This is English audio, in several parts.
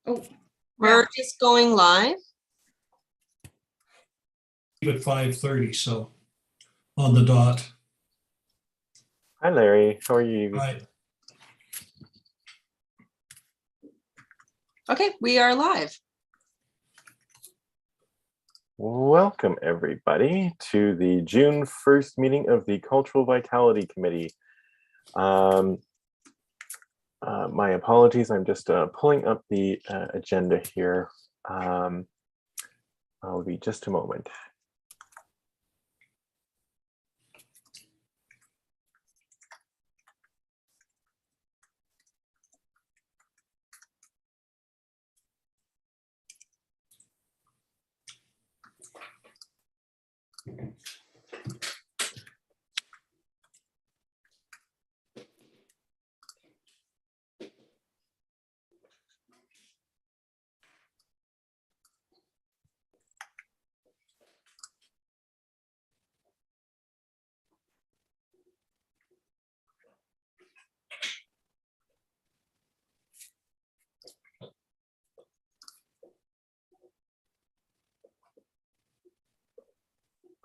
Oh, We're just going live. At 5:30, so on the dot. Hi, Larry. How are you? Right. Okay, we are live. Welcome, everybody, to the June 1st meeting of the Cultural Vitality Committee. My apologies. I'm just pulling up the agenda here. I'll be just a moment.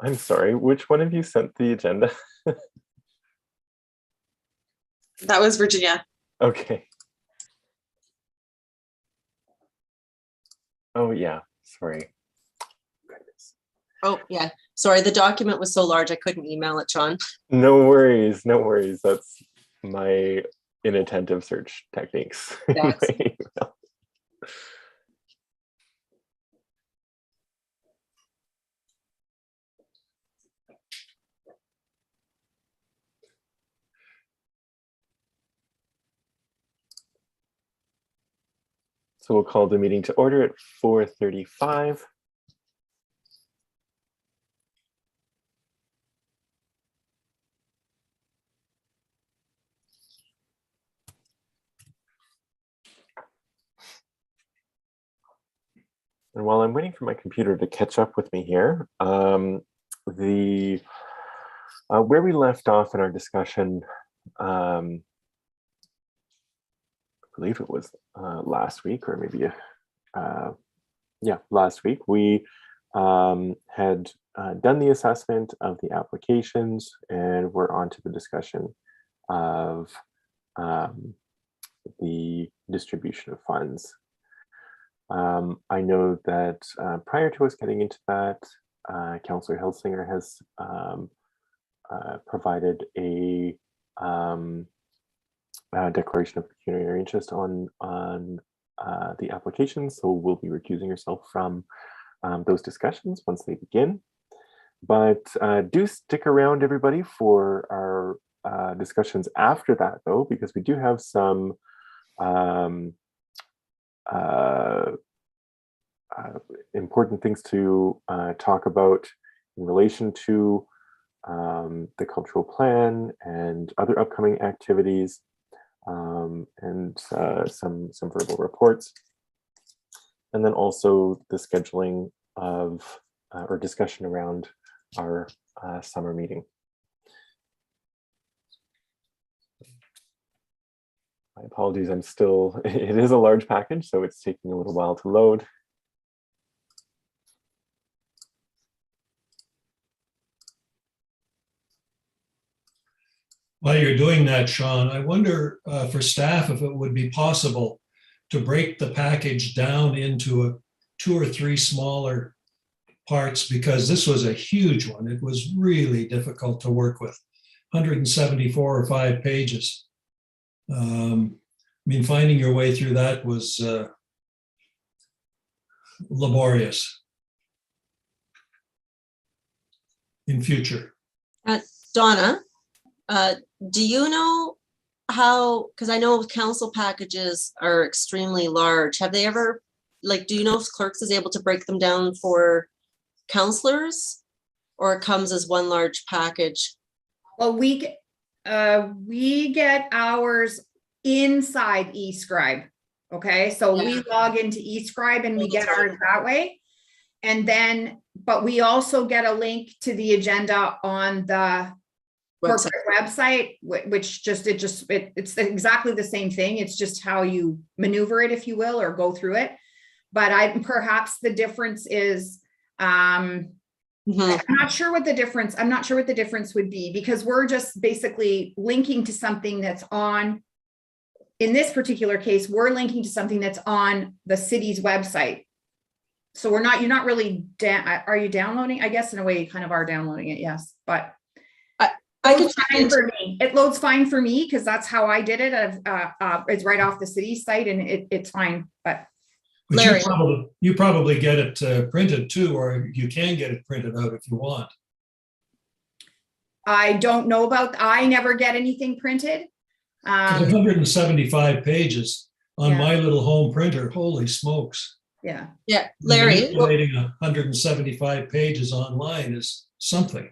I'm sorry, which one of you sent the agenda? That was Virginia. Okay. Oh, yeah, sorry. Goodness. Oh, yeah. Sorry, the document was so large I couldn't email it, John. No worries, no worries. That's my inattentive search techniques. That's- So we'll call the meeting to order at 4:35. And while I'm waiting for my computer to catch up with me here, where we left off in our discussion, I believe it was last week, or maybe last week, we had done the assessment of the applications, and we're on to the discussion of the distribution of funds. I know that prior to us getting into that, Councillor Hilsinger has provided a declaration of pecuniary interest on the application, so we'll be recusing herself from those discussions once they begin. But do stick around, everybody, for our discussions after that, though, because we do have some important things to talk about in relation to the cultural plan and other upcoming activities, and some verbal reports, and then also the scheduling of or discussion around our summer meeting. My apologies, I'm still, it is a large package, so it's taking a little while to load. While you're doing that, Sean, I wonder for staff if it would be possible to break the package down into 2 or 3 smaller parts, because this was a huge one. It was really difficult to work with. 174 or 5 pages. I mean, finding your way through that was laborious in future. Donna, do you know how, because I know council packages are extremely large. Have they ever, like, do you know if Clerks is able to break them down for councillors, or it comes as one large package? well, we get ours inside eScribe. Okay, so we log into eScribe and we get ours that way. And then, but we also get a link to the agenda on the Website. corporate website, which it's exactly the same thing. It's just how you maneuver it, if you will, or go through it. But perhaps the difference is, Mhm. I'm not sure what the difference would be, because we're just basically linking to something that's on, in this particular case, we're linking to something that's on the city's website. So you're not really, are you downloading? I guess in a way you kind of are downloading it, yes, but I can loads fine for me. It loads fine for me because that's how I did it. It's right off the city site and it's fine, but. But Larry. you probably get it printed too, or you can get it printed out if you want. I don't know I never get anything printed. 175 pages on Yeah. my little home printer. Holy smokes. Yeah. Yeah, Larry. Manipulating 175 pages online is something.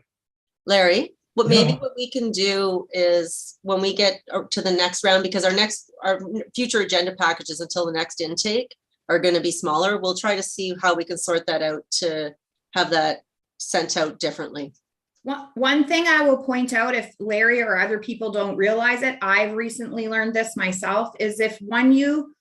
Larry, maybe Yeah. what we can do is when we get to the next round, because our future agenda packages until the next intake are going to be smaller. We'll try to see how we can sort that out to have that sent out differently. One thing I will point out, if Larry or other people don't realize it, I've recently learned this myself, is when you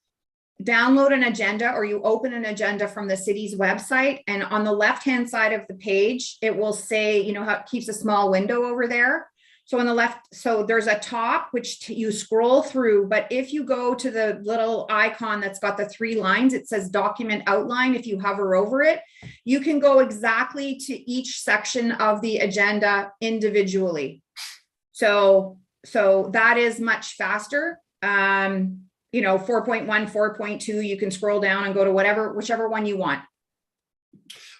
download an agenda or you open an agenda from the city's website, and on the left-hand side of the page, it will say, you know how it keeps a small window over there. So on the left, so there's a top, which you scroll through, but if you go to the little icon that's got the 3 lines, it says document outline. If you hover over it, you can go exactly to each section of the agenda individually. So that is much faster. 4.1, 4.2, you can scroll down and go to whichever one you want.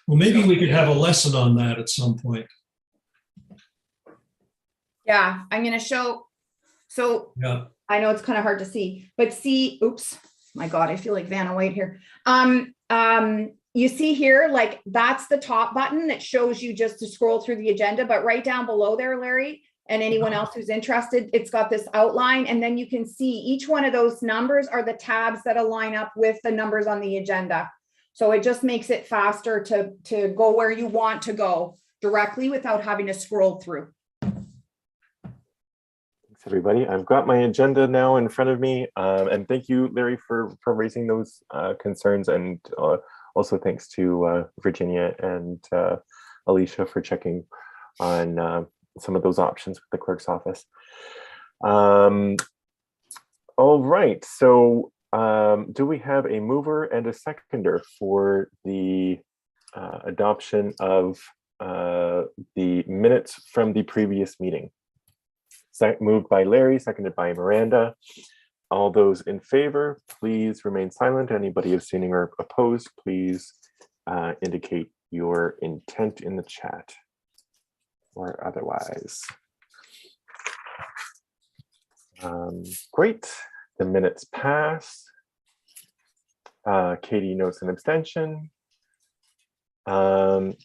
Well, maybe we could have a lesson on that at some point. Yeah, I'm going to show. So Yeah. I know it's kind of hard to see, but see, oops, my God, I feel like Vanna White here. You see here, like that's the top button that shows you just to scroll through the agenda, but right down below there, Larry, and anyone else who's interested, it's got this outline, and then you can see each one of those numbers are the tabs that align up with the numbers on the agenda. So it just makes it faster to go where you want to go directly without having to scroll through. Everybody, I've got my agenda now in front of me, and thank you, Larry, for raising those concerns, and also thanks to Virginia and Alicia for checking on some of those options with the clerk's office. All right, so do we have a mover and a seconder for the adoption of the minutes from the previous meeting? Moved by Larry, seconded by Miranda. All those in favor, please remain silent. Anybody abstaining or opposed, please indicate your intent in the chat or otherwise. Great, the minutes pass. Katie notes an abstention. All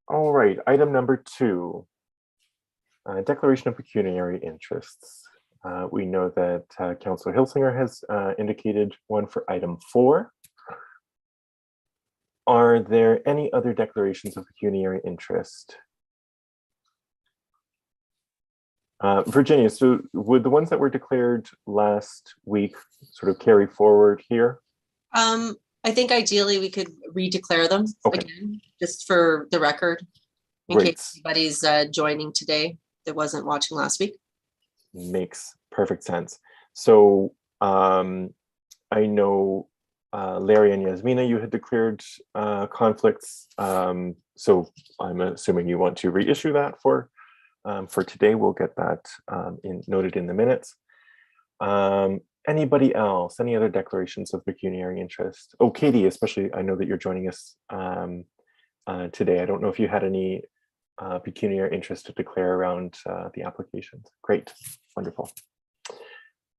right, item number 2. Declaration of pecuniary interests. We know that Councillor Hilsinger has indicated one for item 4. Are there any other declarations of pecuniary interest? Virginia, so would the ones that were declared last week sort of carry forward here? I think ideally we could redeclare them again, just for the record, in case anybody's joining today that wasn't watching last week. Makes perfect sense. So I know Larry and Yasmina, you had declared conflicts. So I'm assuming you want to reissue that for today. We'll get that noted in the minutes. Anybody else? Any other declarations of pecuniary interest? Oh, Katie, especially, I know that you're joining us today. I don't know if you had any pecuniary interest to declare around the applications. Great, wonderful.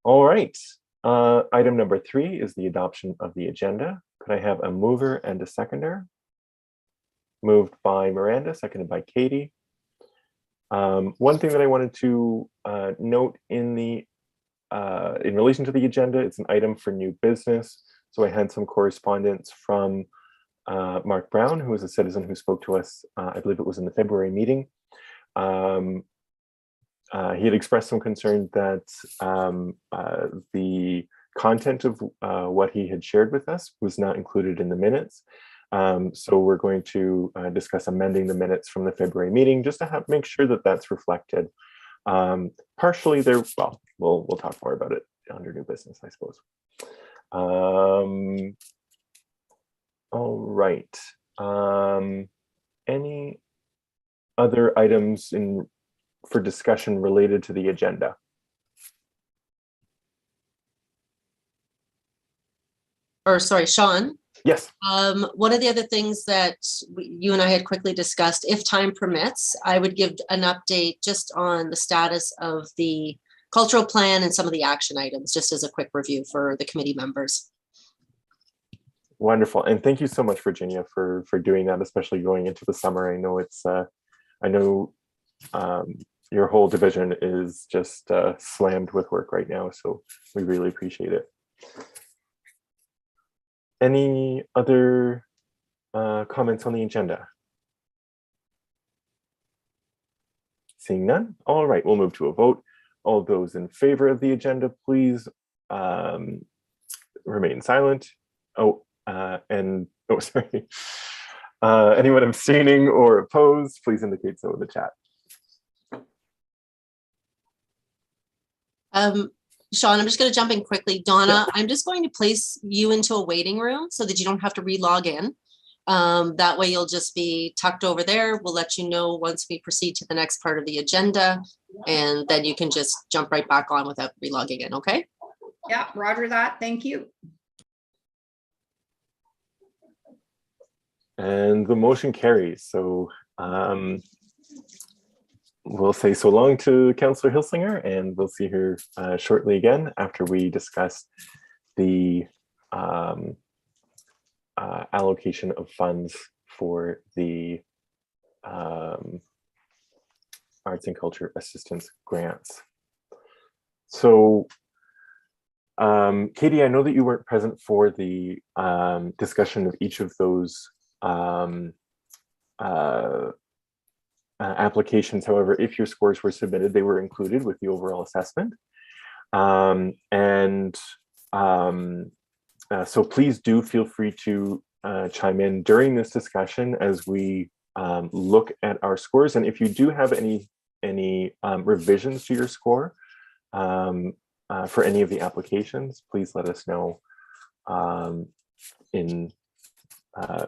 All right, item number 3 is the adoption of the agenda. Could I have a mover and a seconder? Moved by Miranda, seconded by Katie. One thing that I wanted to note in relation to the agenda, it's an item for new business. So I had some correspondence from Mark Brown, who is a citizen who spoke to us, I believe it was in the February meeting, he had expressed some concern that the content of what he had shared with us was not included in the minutes. So we're going to discuss amending the minutes from the February meeting just to make sure that that's reflected. Partially there, well, we'll talk more about it under new business, I suppose. All right. Any other items for discussion related to the agenda? Or sorry, Sean. Yes. One of the other things that you and I had quickly discussed, if time permits, I would give an update just on the status of the cultural plan and some of the action items, just as a quick review for the committee members. Wonderful. And thank you so much, Virginia, for doing that, especially going into the summer. I know it's, I know your whole division is just slammed with work right now, so we really appreciate it. Any other comments on the agenda? Seeing none. All right, we'll move to a vote. All those in favor of the agenda, please remain silent. Sorry. Anyone abstaining or opposed, please indicate so in the chat. Sean, I'm just going to jump in quickly. Donna, I'm just going to place you into a waiting room so that you don't have to re-log in. That way you'll just be tucked over there. We'll let you know once we proceed to the next part of the agenda, and then you can just jump right back on without re-logging in, okay? Yeah, roger that. Thank you. And the motion carries. So we'll say so long to Councillor Hilsinger, and we'll see her shortly again after we discuss the allocation of funds for the arts and culture assistance grants. So Katie, I know that you weren't present for the discussion of each of those applications. However, if your scores were submitted, they were included with the overall assessment. So please do feel free to chime in during this discussion as we look at our scores. And if you do have any revisions to your score for any of the applications, please let us know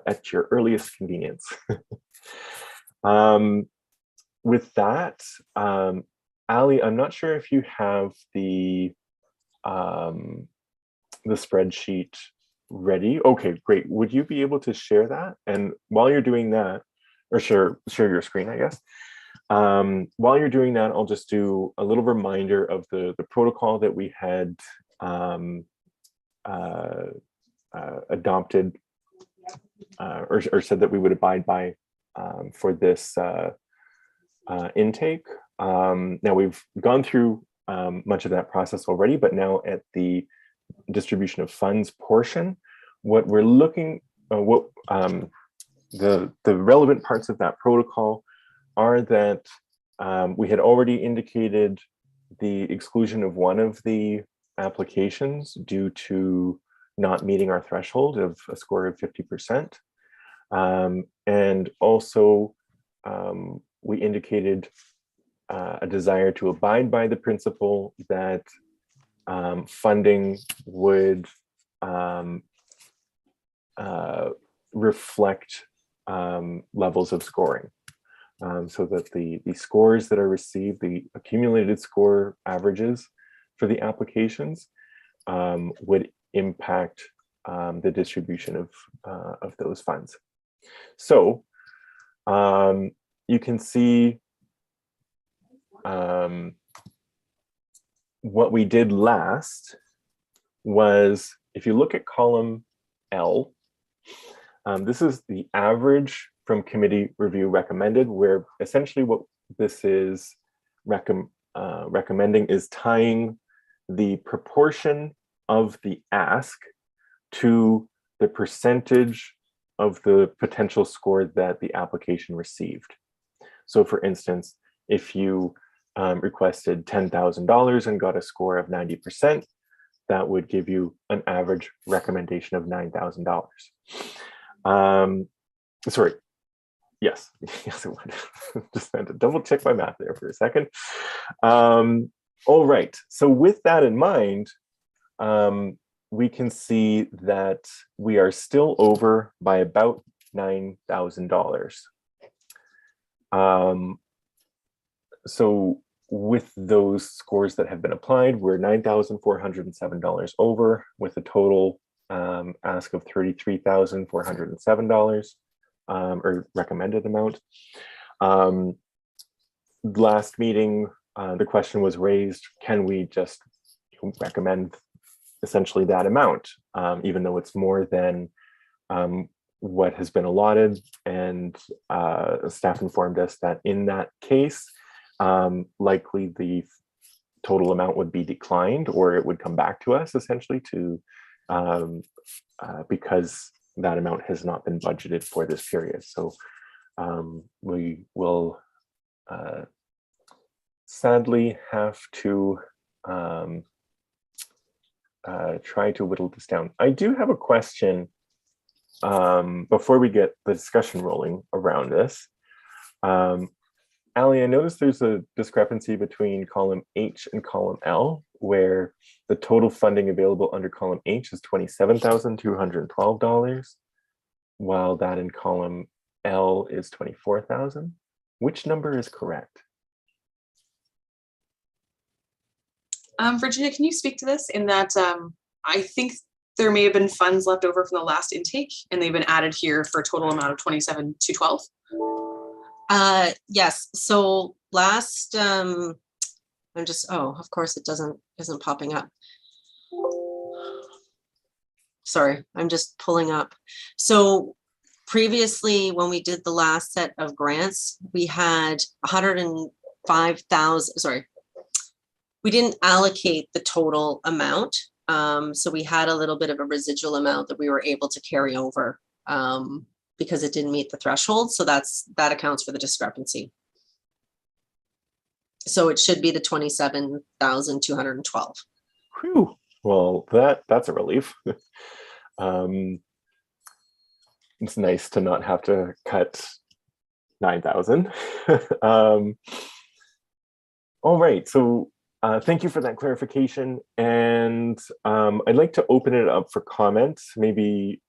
at your earliest convenience. With that, Ali, I'm not sure if you have the spreadsheet ready. Okay, great. Would you be able to share that? And while you're doing that, or share your screen, I guess. While you're doing that, I'll just do a little reminder of the protocol that we had adopted or said that we would abide by for this intake. Now we've gone through much of that process already, but now at the distribution of funds portion, what we're looking, the relevant parts of that protocol are that we had already indicated the exclusion of one of the applications due to not meeting our threshold of a score of 50%. And also we indicated a desire to abide by the principle that funding would reflect levels of scoring, so that the scores that are received, the accumulated score averages for the applications would impact the distribution of those funds. So you can see what we did last was, if you look at column L, this is the average from committee review recommended, where essentially what this is recommending is tying the proportion of the ask to the percentage of the potential score that the application received. So for instance, if you requested $10,000 and got a score of 90%, that would give you an average recommendation of $9,000. Sorry. Yes, yes, it would. Just had to double check my math there for a second. All right. So with that in mind, we can see that we are still over by about $9,000. So with those scores that have been applied, we're $9,407 over with a total ask of $33,407 or recommended amount. Last meeting, the question was raised, can we just recommend essentially that amount, even though it's more than what has been allotted? And staff informed us that in that case, likely the total amount would be declined, or it would come back to us essentially to because that amount has not been budgeted for this period. So we will sadly have to try to whittle this down. I do have a question before we get the discussion rolling around this. Ali, I noticed there's a discrepancy between column H and column L, where the total funding available under column H is $27,212, while that in column L is $24,000. Which number is correct? Virginia, can you speak to this in that I think there may have been funds left over from the last intake and they've been added here for a total amount of $27,212? Yes, so last, I'm just, oh, of course it isn't popping up. Sorry, I'm just pulling up. So previously, when we did the last set of grants, we had 105,000, sorry, we didn't allocate the total amount. So we had a little bit of a residual amount that we were able to carry over. Because it didn't meet the threshold. So that accounts for the discrepancy. So it should be the 27,212. Whew. Well, that's a relief. It's nice to not have to cut 9,000. All right, so thank you for that clarification. And I'd like to open it up for comments. Maybe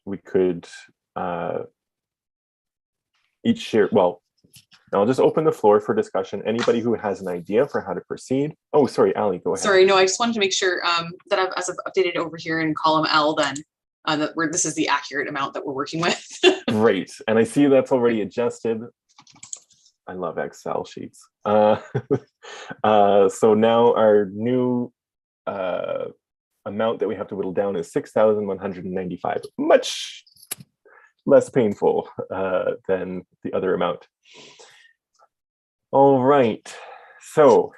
we could each share, well, I'll just open the floor for discussion. Anybody who has an idea for how to proceed. Oh, sorry, Ali, go ahead. Sorry, no, I just wanted to make sure that as I've updated over here in column L, then that this is the accurate amount that we're working with. Great, and I see that's already adjusted. I love Excel sheets. So now our new amount that we have to whittle down is 6,195, much less painful than the other amount. All right, so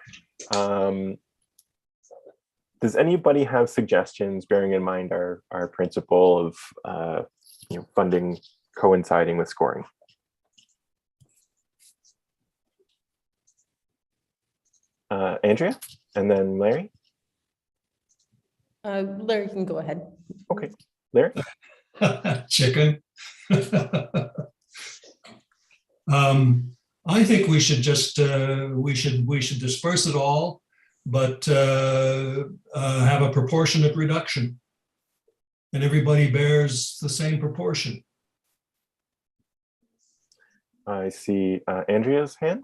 does anybody have suggestions, bearing in mind our principle of funding coinciding with scoring? Andrea, and then Larry. Larry can go ahead. Okay, Larry. Chicken. I think we should just we should disperse it all, but have a proportionate reduction, and everybody bears the same proportion. I see Andrea's hand.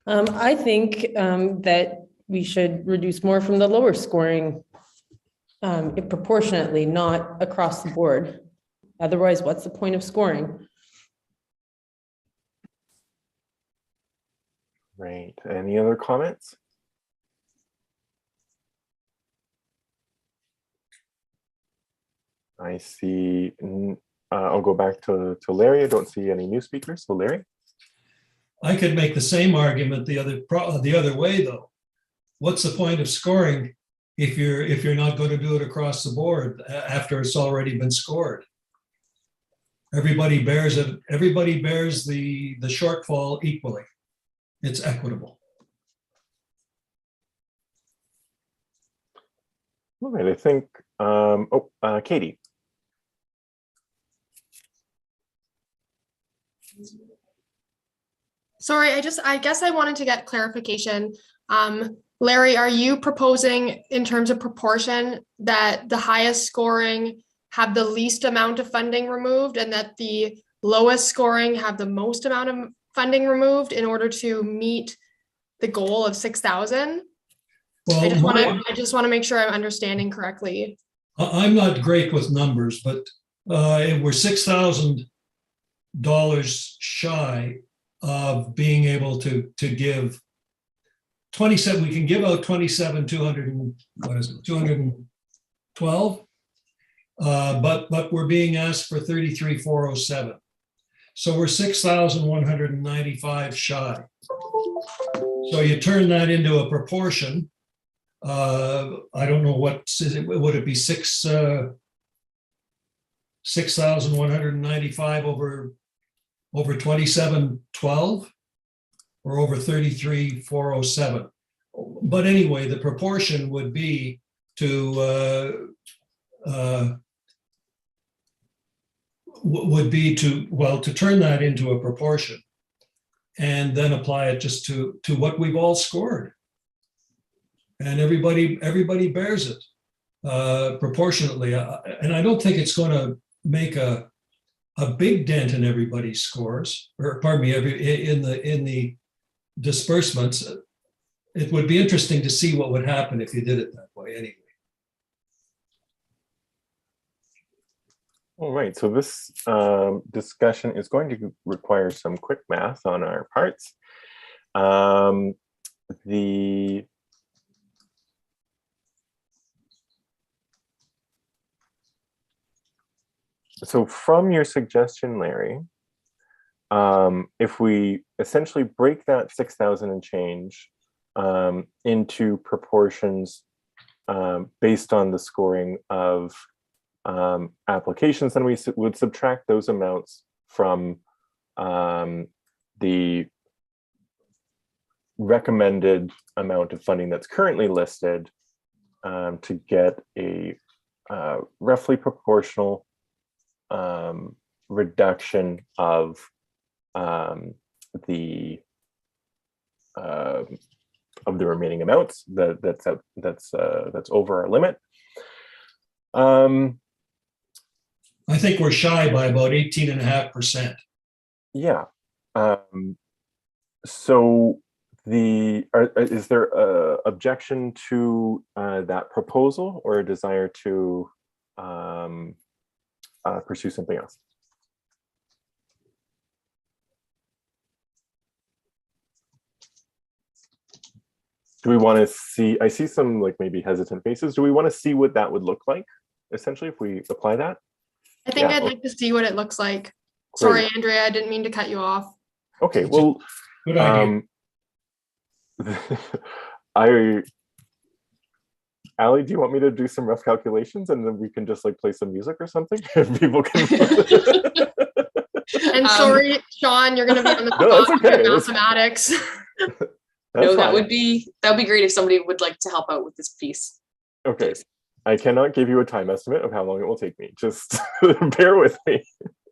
I think that we should reduce more from the lower scoring proportionately, not across the board. Otherwise, what's the point of scoring? Right. Any other comments? I see. I'll go back to Larry. I don't see any new speakers. So Larry. I could make the same argument the other way, though. What's the point of scoring if you're not going to do it across the board after it's already been scored? Everybody bears it. Everybody bears the shortfall equally. it's equitable. All right, I think, Katie. Sorry, I guess I wanted to get clarification. Larry, are you proposing in terms of proportion that the highest scoring have the least amount of funding removed and that the lowest scoring have the most amount of funding removed in order to meet the goal of 6,000? Well, I just want to make sure I'm understanding correctly. I'm not great with numbers, but we're $6,000 shy of being able to give 27. We can give out 212, but we're being asked for 33,407. So we're 6,195 shy. So you turn that into a proportion. I don't know what would it be 6,195 over 2712 or over 33,407. But anyway, the proportion would be to turn that into a proportion and then apply it just to what we've all scored. And everybody bears it proportionately. And I don't think it's going to make a big dent in everybody's scores, or pardon me, in the disbursements. It would be interesting to see what would happen if you did it that way anyway. All right, so this discussion is going to require some quick math on our parts. So from your suggestion, Larry, if we essentially break that 6,000 and change into proportions based on the scoring of applications, then we would subtract those amounts from the recommended amount of funding that's currently listed to get a roughly proportional reduction of the remaining amounts that's over our limit. I think we're shy by about 18.5%. Yeah. So is there a objection to that proposal or a desire to pursue something else? Do we want to see, I see some like maybe hesitant faces. Do we want to see what that would look like essentially if we apply that? I think Yeah. I'd like to see what it looks like. Great. Sorry, Andrea, I didn't mean to cut you off. Okay, well, Good idea. Allie, do you want me to do some rough calculations and then we can just like play some music or something? People can. And sorry, Sean, you're going to be on the No, that's spot okay. with mathematics. No, that fine. would be great if somebody would like to help out with this piece. Okay. I cannot give you a time estimate of how long it will take me. Just bear with me.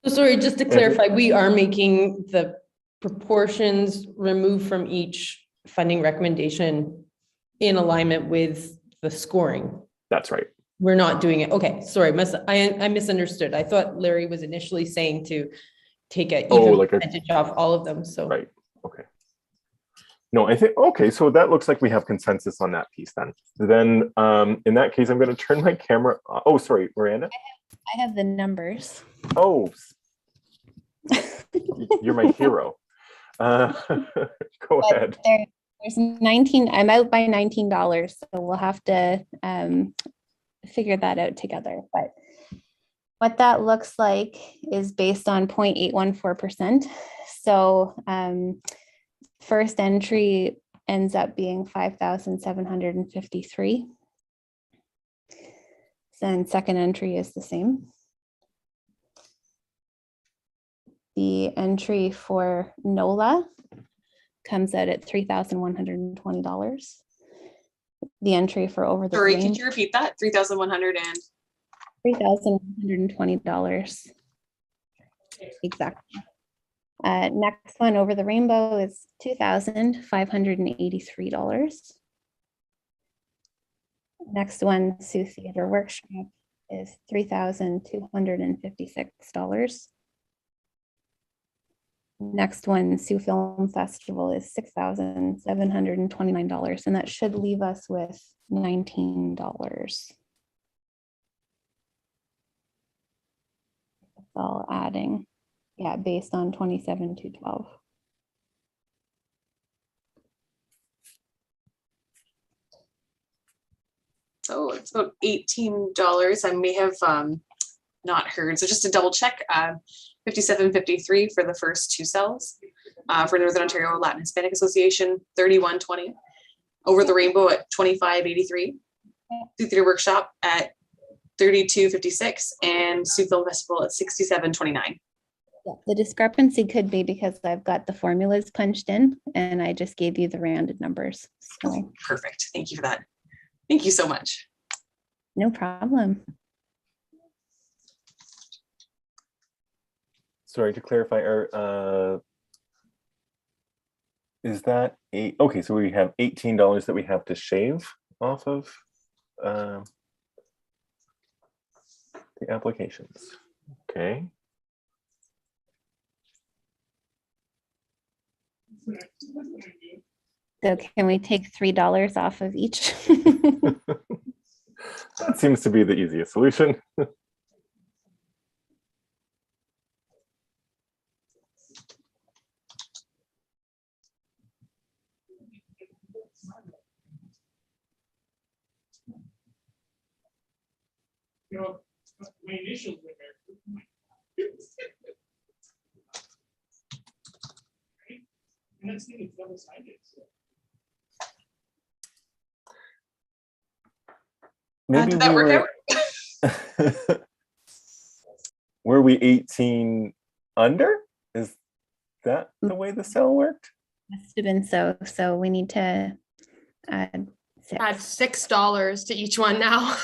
So sorry, just to clarify, we are making the proportions removed from each funding recommendation in alignment with the scoring. That's right. We're not doing it. Okay, sorry, I misunderstood. I thought Larry was initially saying to take a even percentage off all of them. So right. Okay. No, I think, okay, so that looks like we have consensus on that piece then. Then in that case, I'm going to turn my camera. Oh, sorry, Miranda. I have the numbers. Oh, you're my hero. Go ahead. There's 19, I'm out by $19, so we'll have to figure that out together. But what that looks like is based on 0.814%. So first entry ends up being 5,753. Then second entry is the same. The entry for NOLA comes out at $3,120. The entry for over the Sorry, rainbow, could you repeat that? 3,100 and $3,120. Exactly. Next one, over the rainbow, is $2,583. Next one, Sioux Theater Workshop, is $3,256. Next one, Sioux Film Festival, is $6,729, and that should leave us with $19. That's all adding, yeah, based on 27,212. so it's about $18. I may have not heard. So just to double check, $57.53 for the first two cells. For Northern Ontario Latin Hispanic Association, $31.20. Over the Rainbow at $25.83. Sioux Theater Workshop at $32.56, and Sioux Film Festival at $67.29. The discrepancy could be because I've got the formulas punched in and I just gave you the rounded numbers. So Perfect. Thank you for that. Thank you so much. no problem. Sorry, to clarify, is that okay, so we have $18 that we have to shave off of the applications. Okay. So can we take $3 off of each? That seems to be the easiest solution. My initials were there. And that's the double-sided. Maybe Did that work out? Were we 18 under? Is that the way the cell worked? Must have been so. So we need to add Add $6 to each one now.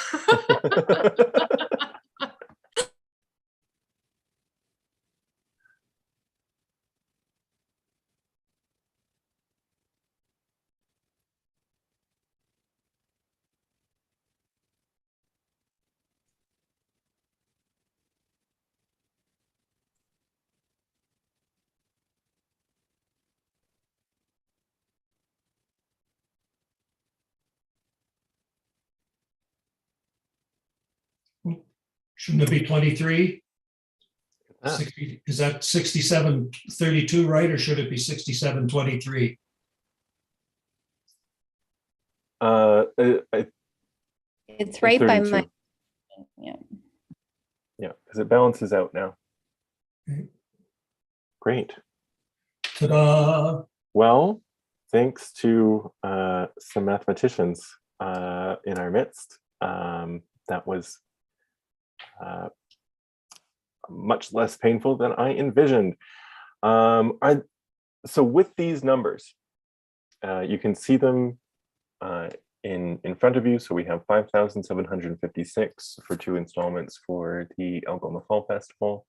Shouldn't it be 23? Ah. 60, is that 67.32 right, or should it be 67.23? it's right by 32. my, yeah. Yeah, because it balances out now. Okay. Great. Ta-da! Well, thanks to some mathematicians in our midst, that was much less painful than I envisioned. So with these numbers, you can see them in front of you. So we have 5,756 for 2 installments for the Algoma Fall Festival,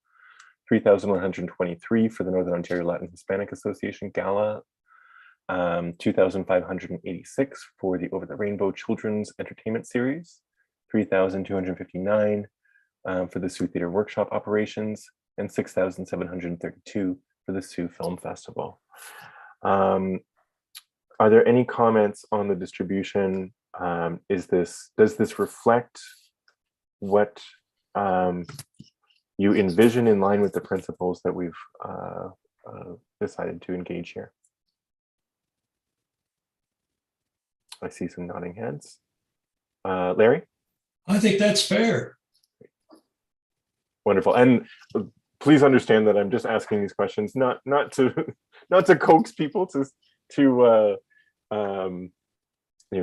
3,123 for the Northern Ontario Latin Hispanic Association Gala, 2,586 for the Over the Rainbow Children's Entertainment Series, 3,259 for the Sioux Theater Workshop operations, and 6,732 for the Sioux Film Festival. Are there any comments on the distribution? Does this reflect what you envision in line with the principles that we've decided to engage here? I see some nodding heads. Larry? I think that's fair. Wonderful. And please understand that I'm just asking these questions, not to coax people to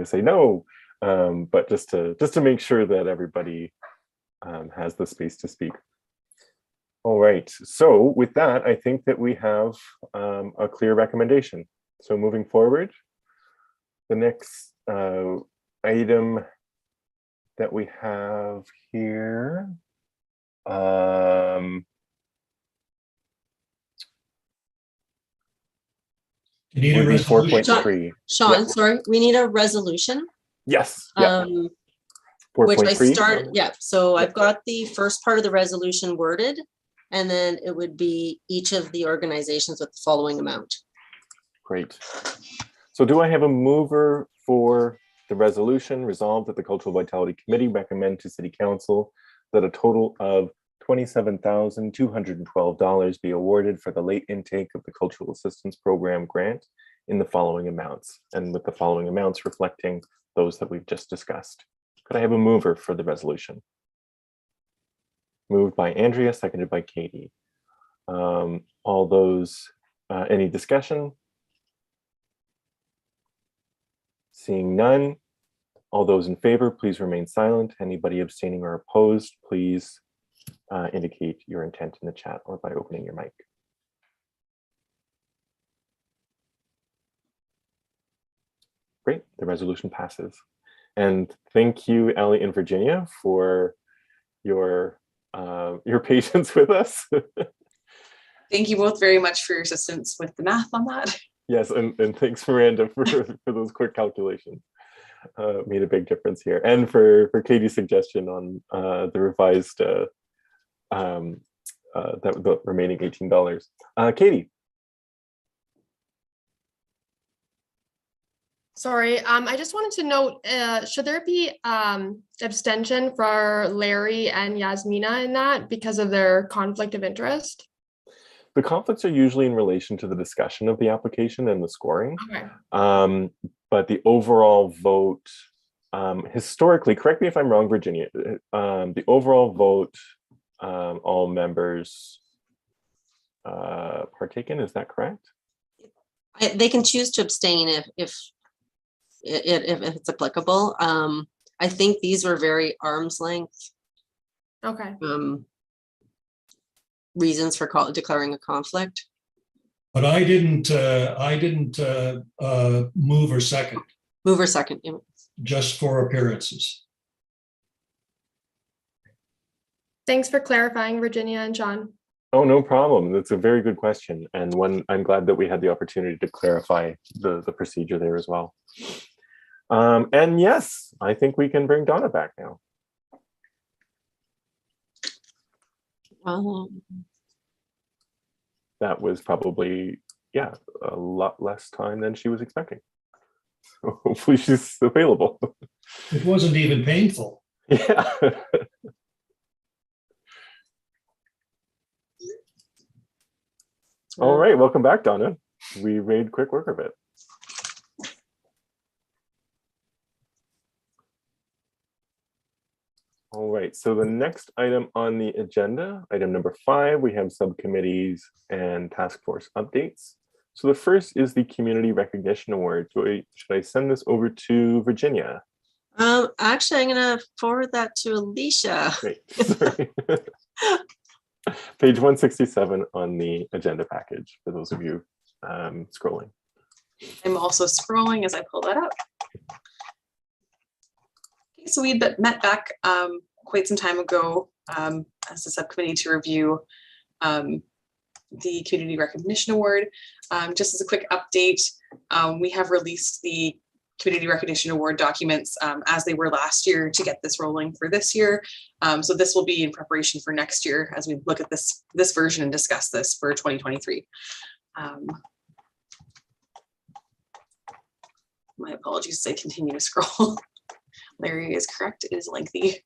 say no, but just to make sure that everybody has the space to speak. All right. So with that, I think that we have a clear recommendation. So moving forward, the next item that we have here. You need a Would be resolution. 4.3. Sean, sorry, we need a resolution. Yes. Yeah. Which I 4.3. started, yeah, so I've got the first part of the resolution worded, and then it would be each of the organizations with the following amount. Great. So do I have a mover for the resolution? Resolved that the Cultural Vitality Committee recommend to City Council that a total of $27,212 be awarded for the late intake of the Cultural Assistance Program grant in the following amounts, and with the following amounts reflecting those that we've just discussed. Could I have a mover for the resolution? Moved by Andrea, seconded by Katie. All those, any discussion? Seeing none, all those in favor, please remain silent. Anybody abstaining or opposed, please indicate your intent in the chat or by opening your mic. Great, the resolution passes. And thank you, Ellie and Virginia, for your patience with us. Thank you both very much for your assistance with the math on that. Yes, and thanks, Miranda, for those quick calculations. Made a big difference here. And for Katie's suggestion on the revised, the remaining $18. Katie. Sorry, I just wanted to note, should there be abstention for Larry and Yasmina in that because of their conflict of interest? The conflicts are usually in relation to the discussion of the application and the scoring. Okay. But the overall vote, historically, correct me if I'm wrong, Virginia, the overall vote, all members partake in, is that correct? They can choose to abstain if it's applicable. I think these were very arm's length Okay. reasons for declaring a conflict. But I didn't move or second, Move or second. Yeah. just for appearances. Thanks for clarifying, Virginia and Sean. Oh, no problem. That's a very good question. And one, I'm glad that we had the opportunity to clarify the procedure there as well. And yes, I think we can bring Donna back now. That was probably, yeah, a lot less time than she was expecting. So hopefully she's available. It wasn't even painful. Yeah. All right, welcome back, Donna. We made quick work of it. All right, so the next item on the agenda, item number 5, we have subcommittees and task force updates. So the first is the Community Recognition Award. Should I send this over to Virginia? Actually, I'm going to forward that to Alicia. Great, sorry. Page 167 on the agenda package, for those of you scrolling. I'm also scrolling as I pull that up. Okay, so we met back quite some time ago as a subcommittee to review the Community Recognition Award. Just as a quick update, we have released the Community Recognition Award documents as they were last year to get this rolling for this year. So this will be in preparation for next year as we look at this version and discuss this for 2023. My apologies, I continue to scroll. Larry is correct, it is lengthy.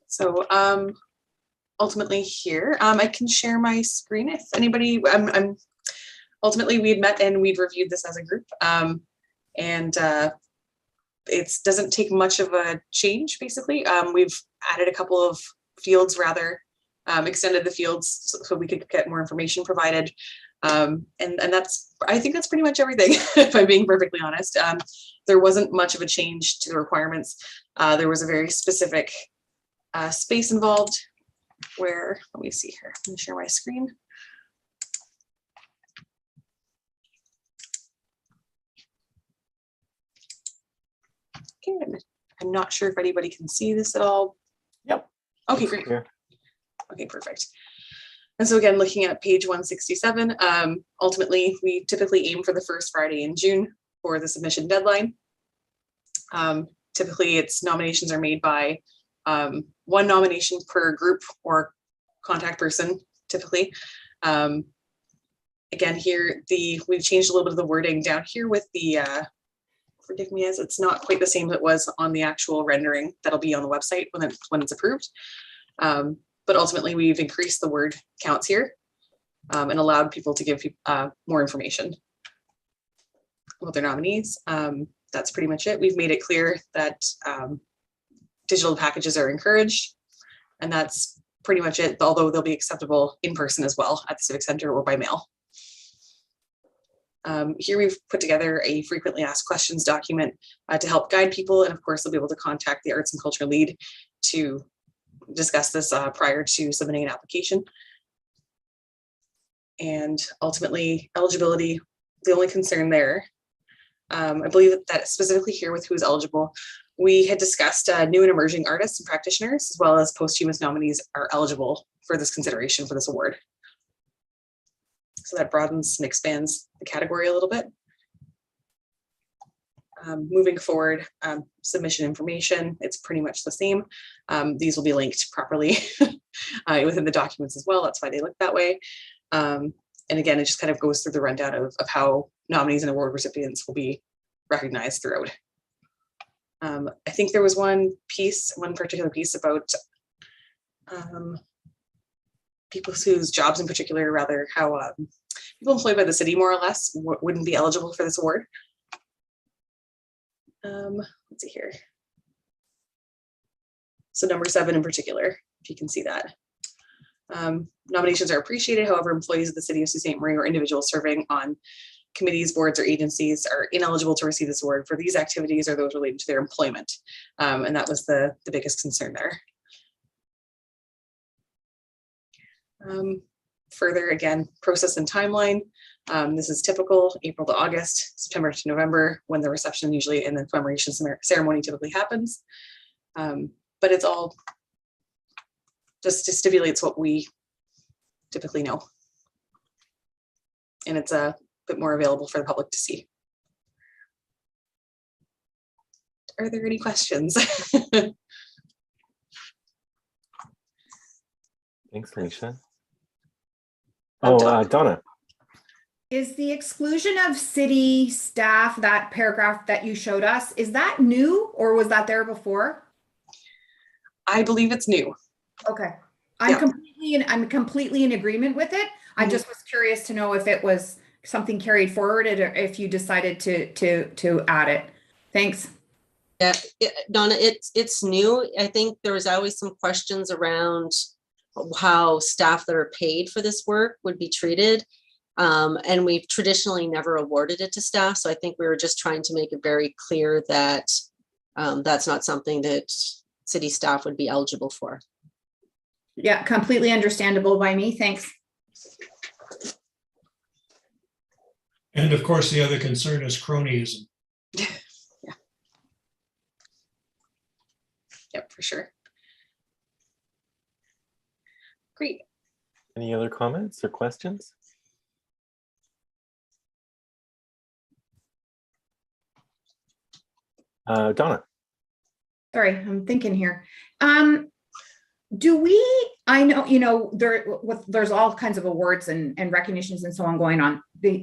So ultimately here, I can share my screen if anybody, ultimately we had met and we'd reviewed this as a group. It doesn't take much of a change, basically. We've added a couple of fields, rather, extended the fields so we could get more information provided. And I think that's pretty much everything, if I'm being perfectly honest. There wasn't much of a change to the requirements. There was a very specific space involved where, let me see here, let me share my screen. working. I'm not sure if anybody can see this at all. Yep. Okay, It's great. clear. Okay, perfect. And so again, looking at page 167, ultimately, we typically aim for the first Friday in June for the submission deadline. Typically, its nominations are made by one nomination per group or contact person, typically. Again, here, we've changed a little bit of the wording down here with the, forgive me, as it's not quite the same as it was on the actual rendering that'll be on the website when it's approved. But ultimately, we've increased the word counts here and allowed people to give more information about their nominees. That's pretty much it. We've made it clear that digital packages are encouraged, and that's pretty much it, although they'll be acceptable in person as well at the Civic Center or by mail. Here we've put together a frequently asked questions document to help guide people, and of course they'll be able to contact the arts and culture lead to discuss this prior to submitting an application. And ultimately, eligibility, the only concern there, I believe that specifically here with who's eligible, we had discussed new and emerging artists and practitioners, as well as posthumous nominees are eligible for this consideration for this award. So that broadens and expands the category a little bit. Moving forward, submission information, it's pretty much the same. These will be linked properly within the documents as well. That's why they look that way. And again, it just kind of goes through the rundown of how nominees and award recipients will be recognized throughout. I think there was one particular piece about people whose jobs in particular, rather how people employed by the city more or less wouldn't be eligible for this award. Let's see here. So number 7 in particular, if you can see that. Nominations are appreciated. However, employees of the city of Sault Ste. Marie or individuals serving on committees, boards, or agencies are ineligible to receive this award for these activities or those related to their employment. And that was the biggest concern there. Further, again, process and timeline. This is typical, April to August, September to November, when the reception usually and the commemoration ceremony typically happens. But it's all just stipulates what we typically know. And it's a bit more available for the public to see. Are there any questions? Thanks, Alicia. Oh, Donna. Is the exclusion of city staff, that paragraph that you showed us, is that new or was that there before? I believe it's new. Okay. I'm completely in agreement with it. I just was curious to know if it was something carried forward or if you decided to add it. Thanks. Yeah, Donna, it's new. I think there was always some questions around how staff that are paid for this work would be treated. And we've traditionally never awarded it to staff. So I think we were just trying to make it very clear that that's not something that city staff would be eligible for. Yeah, completely understandable by me. Thanks. And of course, the other concern is cronyism. Yeah. Yep, for sure. Great. Any other comments or questions? Donna. Sorry, I'm thinking here. I know, there's all kinds of awards and recognitions and so on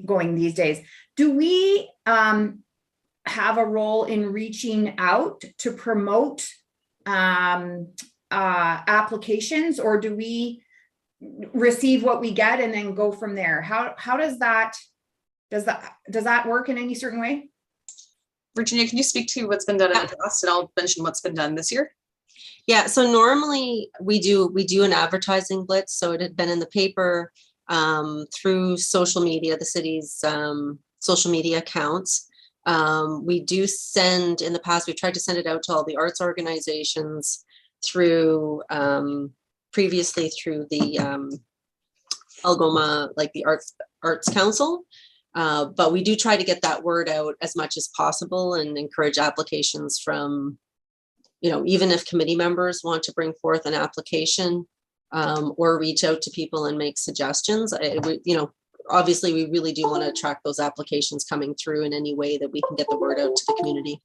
going these days. Do we have a role in reaching out to promote applications, or do we receive what we get and then go from there? How does that work in any certain way? Virginia, can you speak to what's been done in the past, and I'll mention what's been done this year? Yeah, so normally we do an advertising blitz. So it had been in the paper through social media, the city's social media accounts. We do send, in the past, we've tried to send it out to all the arts organizations through, previously through the Algoma, like the Arts Council. But we do try to get that word out as much as possible and encourage applications from, even if committee members want to bring forth an application or reach out to people and make suggestions. Obviously, we really do want to attract those applications coming through in any way that we can get the word out to the community.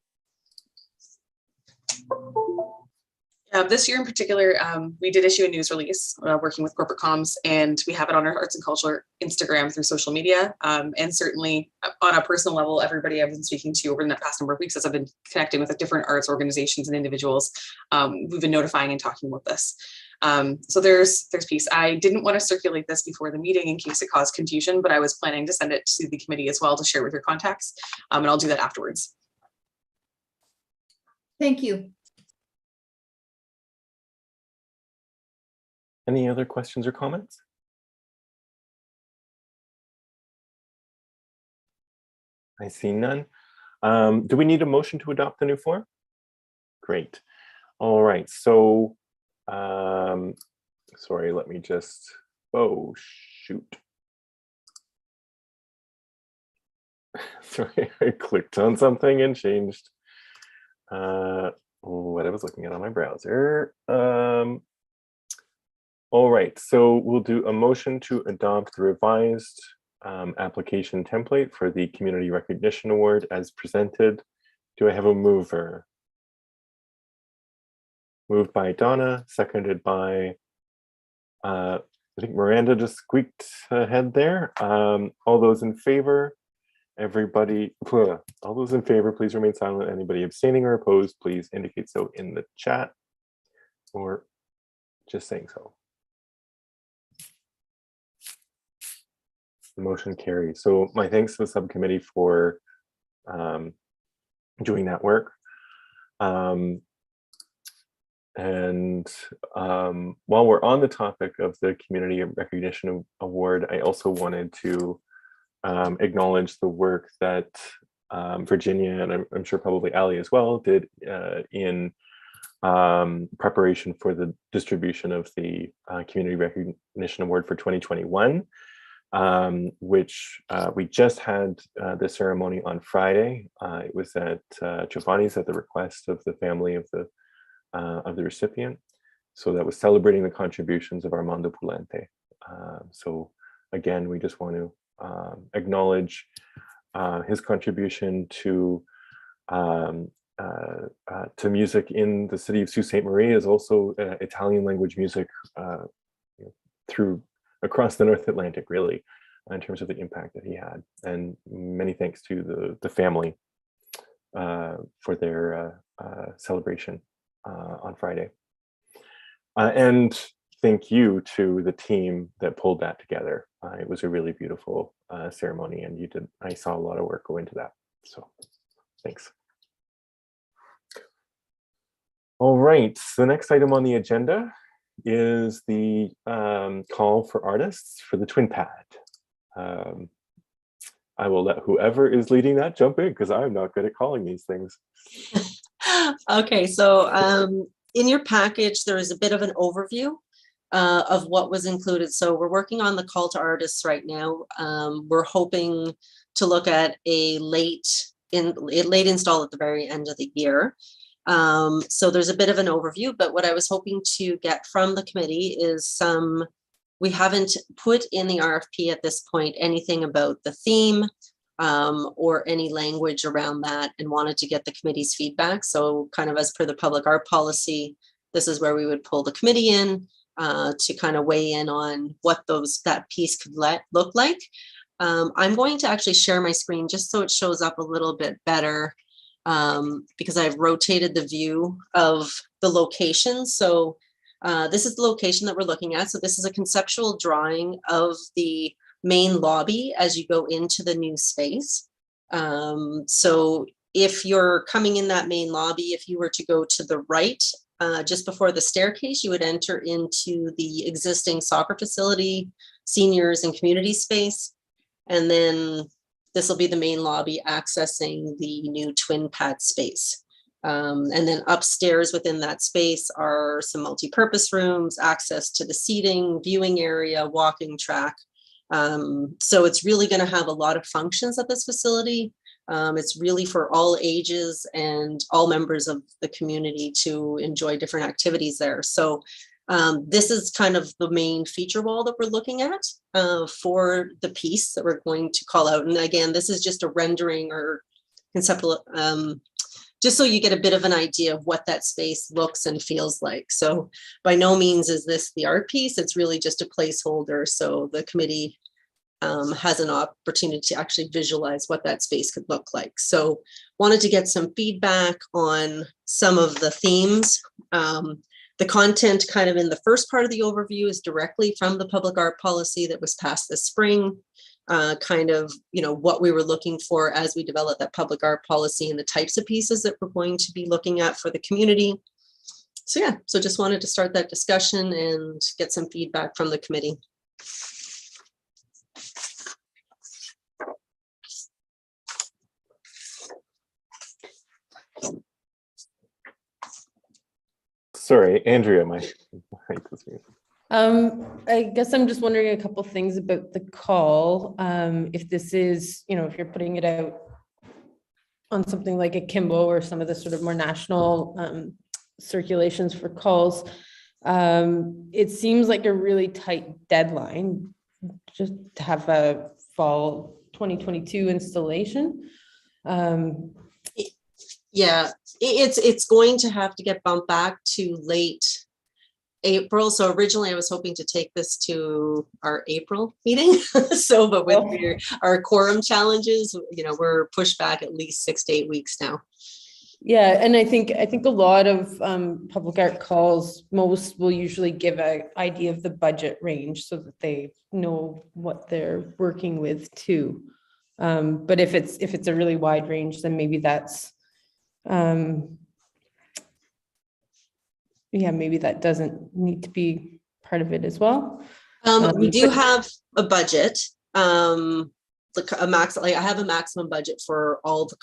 This year in particular, we did issue a news release working with corporate comms, and we have it on our Arts and Culture Instagram through social media. And certainly on a personal level, everybody I've been speaking to over the past number of weeks as I've been connecting with different arts organizations and individuals, we've been notifying and talking about this. So there's piece. I didn't want to circulate this before the meeting in case it caused confusion, but I was planning to send it to the committee as well to share with your contacts. And I'll do that afterwards. Thank you. Any other questions or comments? I see none. Do we need a motion to adopt the new form? Great. All right. So, sorry, let me just, oh, shoot. Sorry, I clicked on something and changed what I was looking at on my browser. All right, so we'll do a motion to adopt the revised application template for the Community Recognition Award as presented. Do I have a mover? Moved by Donna, seconded by, I think Miranda just squeaked ahead there. All those in favor, everybody, all those in favor, please remain silent. Anybody abstaining or opposed, please indicate so in the chat or just saying so. The motion carries. So my thanks to the subcommittee for doing that work. While we're on the topic of the Community Recognition Award, I also wanted to acknowledge the work that Virginia, and I'm sure probably Ali as well, did in preparation for the distribution of the Community Recognition Award for 2021. Which we just had the ceremony on Friday. It was at Giovanni's at the request of the family of the recipient. So that was celebrating the contributions of Armando Pulente. So again, we just want to acknowledge his contribution to music in the city of Sault Ste. Marie, is also Italian language music through across the North Atlantic, really, in terms of the impact that he had. And many thanks to the family for their celebration on Friday. And thank you to the team that pulled that together. It was a really beautiful ceremony, and I saw a lot of work go into that. So thanks. All right, so the next item on the agenda is the call for artists for the Twin Pad. I will let whoever is leading that jump in because I'm not good at calling these things. Okay, so in your package, there is a bit of an overview of what was included. So we're working on the call to artists right now. We're hoping to look at a late install at the very end of the year. So there's a bit of an overview, but what I was hoping to get from the committee is we haven't put in the RFP at this point anything about the theme or any language around that, and wanted to get the committee's feedback. So kind of as per the public art policy, this is where we would pull the committee in to kind of weigh in on what that piece could look like. I'm going to actually share my screen just so it shows up a little bit better. Because I've rotated the view of the location. So this is the location that we're looking at. So this is a conceptual drawing of the main lobby as you go into the new space. So if you're coming in that main lobby, if you were to go to the right, just before the staircase, you would enter into the existing soccer facility, seniors and community space. And then this will be the main lobby accessing the new Twin Pad space. And then upstairs within that space are some multi-purpose rooms, access to the seating, viewing area, walking track, So it's really going to have a lot of functions at this facility. It's really for all ages and all members of the community to enjoy different activities there. So this is kind of the main feature wall that we're looking at for the piece that we're going to call out. And again, this is just a rendering or conceptual, just so you get a bit of an idea of what that space looks and feels like. So by no means is this the art piece. It's really just a placeholder. So the committee has an opportunity to actually visualize what that space could look like. So wanted to get some feedback on some of the themes. The content kind of in the first part of the overview is directly from the public art policy that was passed this spring. Kind of, you know, what we were looking for as we develop that public art policy and the types of pieces that we're going to be looking at for the community. So yeah, so just wanted to start that discussion and get some feedback from the committee. Sorry, Andrea, my mic was muted. I guess I'm just wondering a couple things about the call. If this is, you know, if you're putting it out on something like a Kimbo or some of the sort of more national circulations for calls, it seems like a really tight deadline just to have a fall 2022 installation. Yeah, it's going to have to get bumped back to late April. So originally I was hoping to take this to our April meeting. So, but with our quorum challenges, you know, we're pushed back at least 6 to 8 weeks now. Yeah, and I think a lot of public art calls, most will usually give an idea of the budget range so that they know what they're working with too. But if it's a really wide range, then maybe that's yeah, maybe that doesn't need to be part of it as well. We do have a budget, like a max, like I have a maximum budget for all the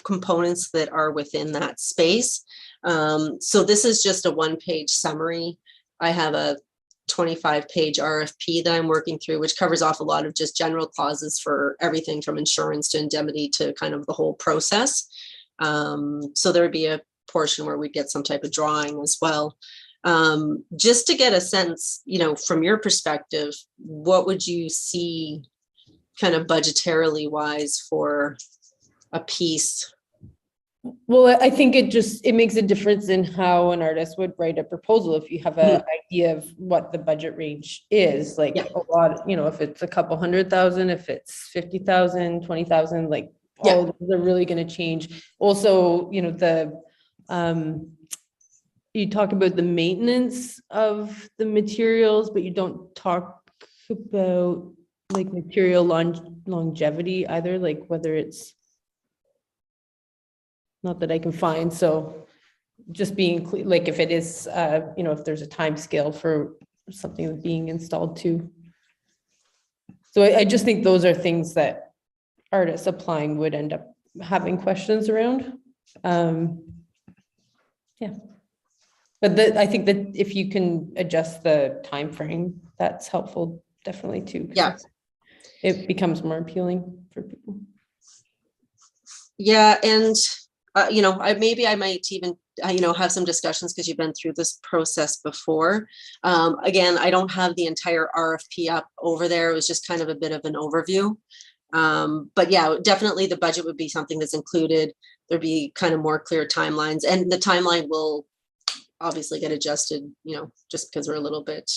components that are within that space. So this is just a 1-page summary. I have a 25-page RFP that I'm working through, which covers off a lot of just general clauses for everything from insurance to indemnity to kind of the whole process. So there would be a portion where we get some type of drawing as well. Just to get a sense, you know, from your perspective, what would you see kind of budgetarily wise for a piece? Well, I think it makes a difference in how an artist would write a proposal. If you have an idea of what the budget range is, like a lot, you know, if it's a couple $100,000, if it's 50,000, 20,000, like all of those are really going to change. Also, you know, you talk about the maintenance of the materials, but you don't talk about like material longevity either, like whether it's, not that I can find. So just being clear, like if it is, you know, if there's a time scale for something being installed too. So I just think those are things that artists applying would end up having questions around. Yeah, but I think that if you can adjust the time frame, that's helpful, definitely too. Yeah, it becomes more appealing for people. Yeah, and you know, maybe I might even you know, have some discussions because you've been through this process before. Again, I don't have the entire RFP up over there. It was just kind of a bit of an overview. But yeah, definitely the budget would be something that's included. There'd be kind of more clear timelines, and the timeline will obviously get adjusted, you know, just because we're a little bit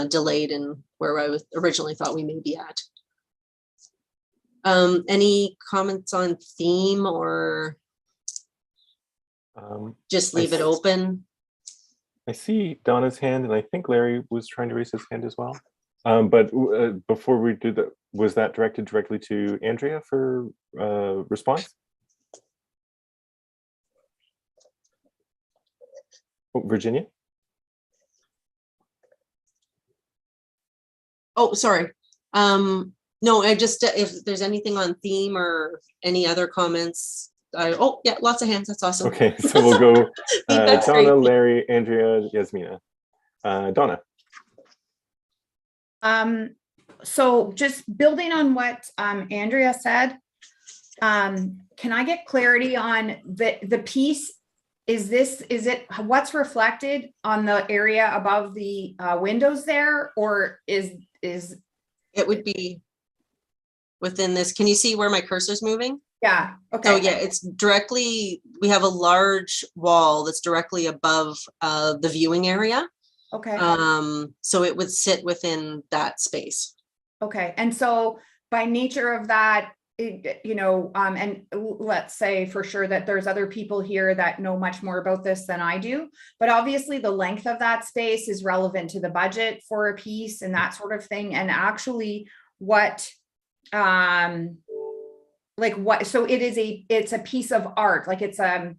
delayed in where I was originally thought we may be at. Any comments on theme or just leave it open? I see Donna's hand, and I think Larry was trying to raise his hand as well. But before we do that, was that directed directly to Andrea for response? Oh, Virginia? Oh, sorry. No, I just, if there's anything on theme or any other comments. Oh, yeah, lots of hands. That's awesome. Okay, so we'll go Donna, great. Larry, Andrea, Yasmina. Donna. So just building on what Andrea said, can I get clarity on the piece? Is it what's reflected on the area above the windows there, or is It would be within this. Can you see where my cursor's moving? yeah, okay. So yeah, it's directly, we have a large wall that's directly above the viewing area. Okay. So it would sit within that space. Okay, and so by nature of that, and let's say for sure that there's other people here that know much more about this than I do, but obviously the length of that space is relevant to the budget for a piece and that sort of thing. And actually what, so it's a piece of art, like it's a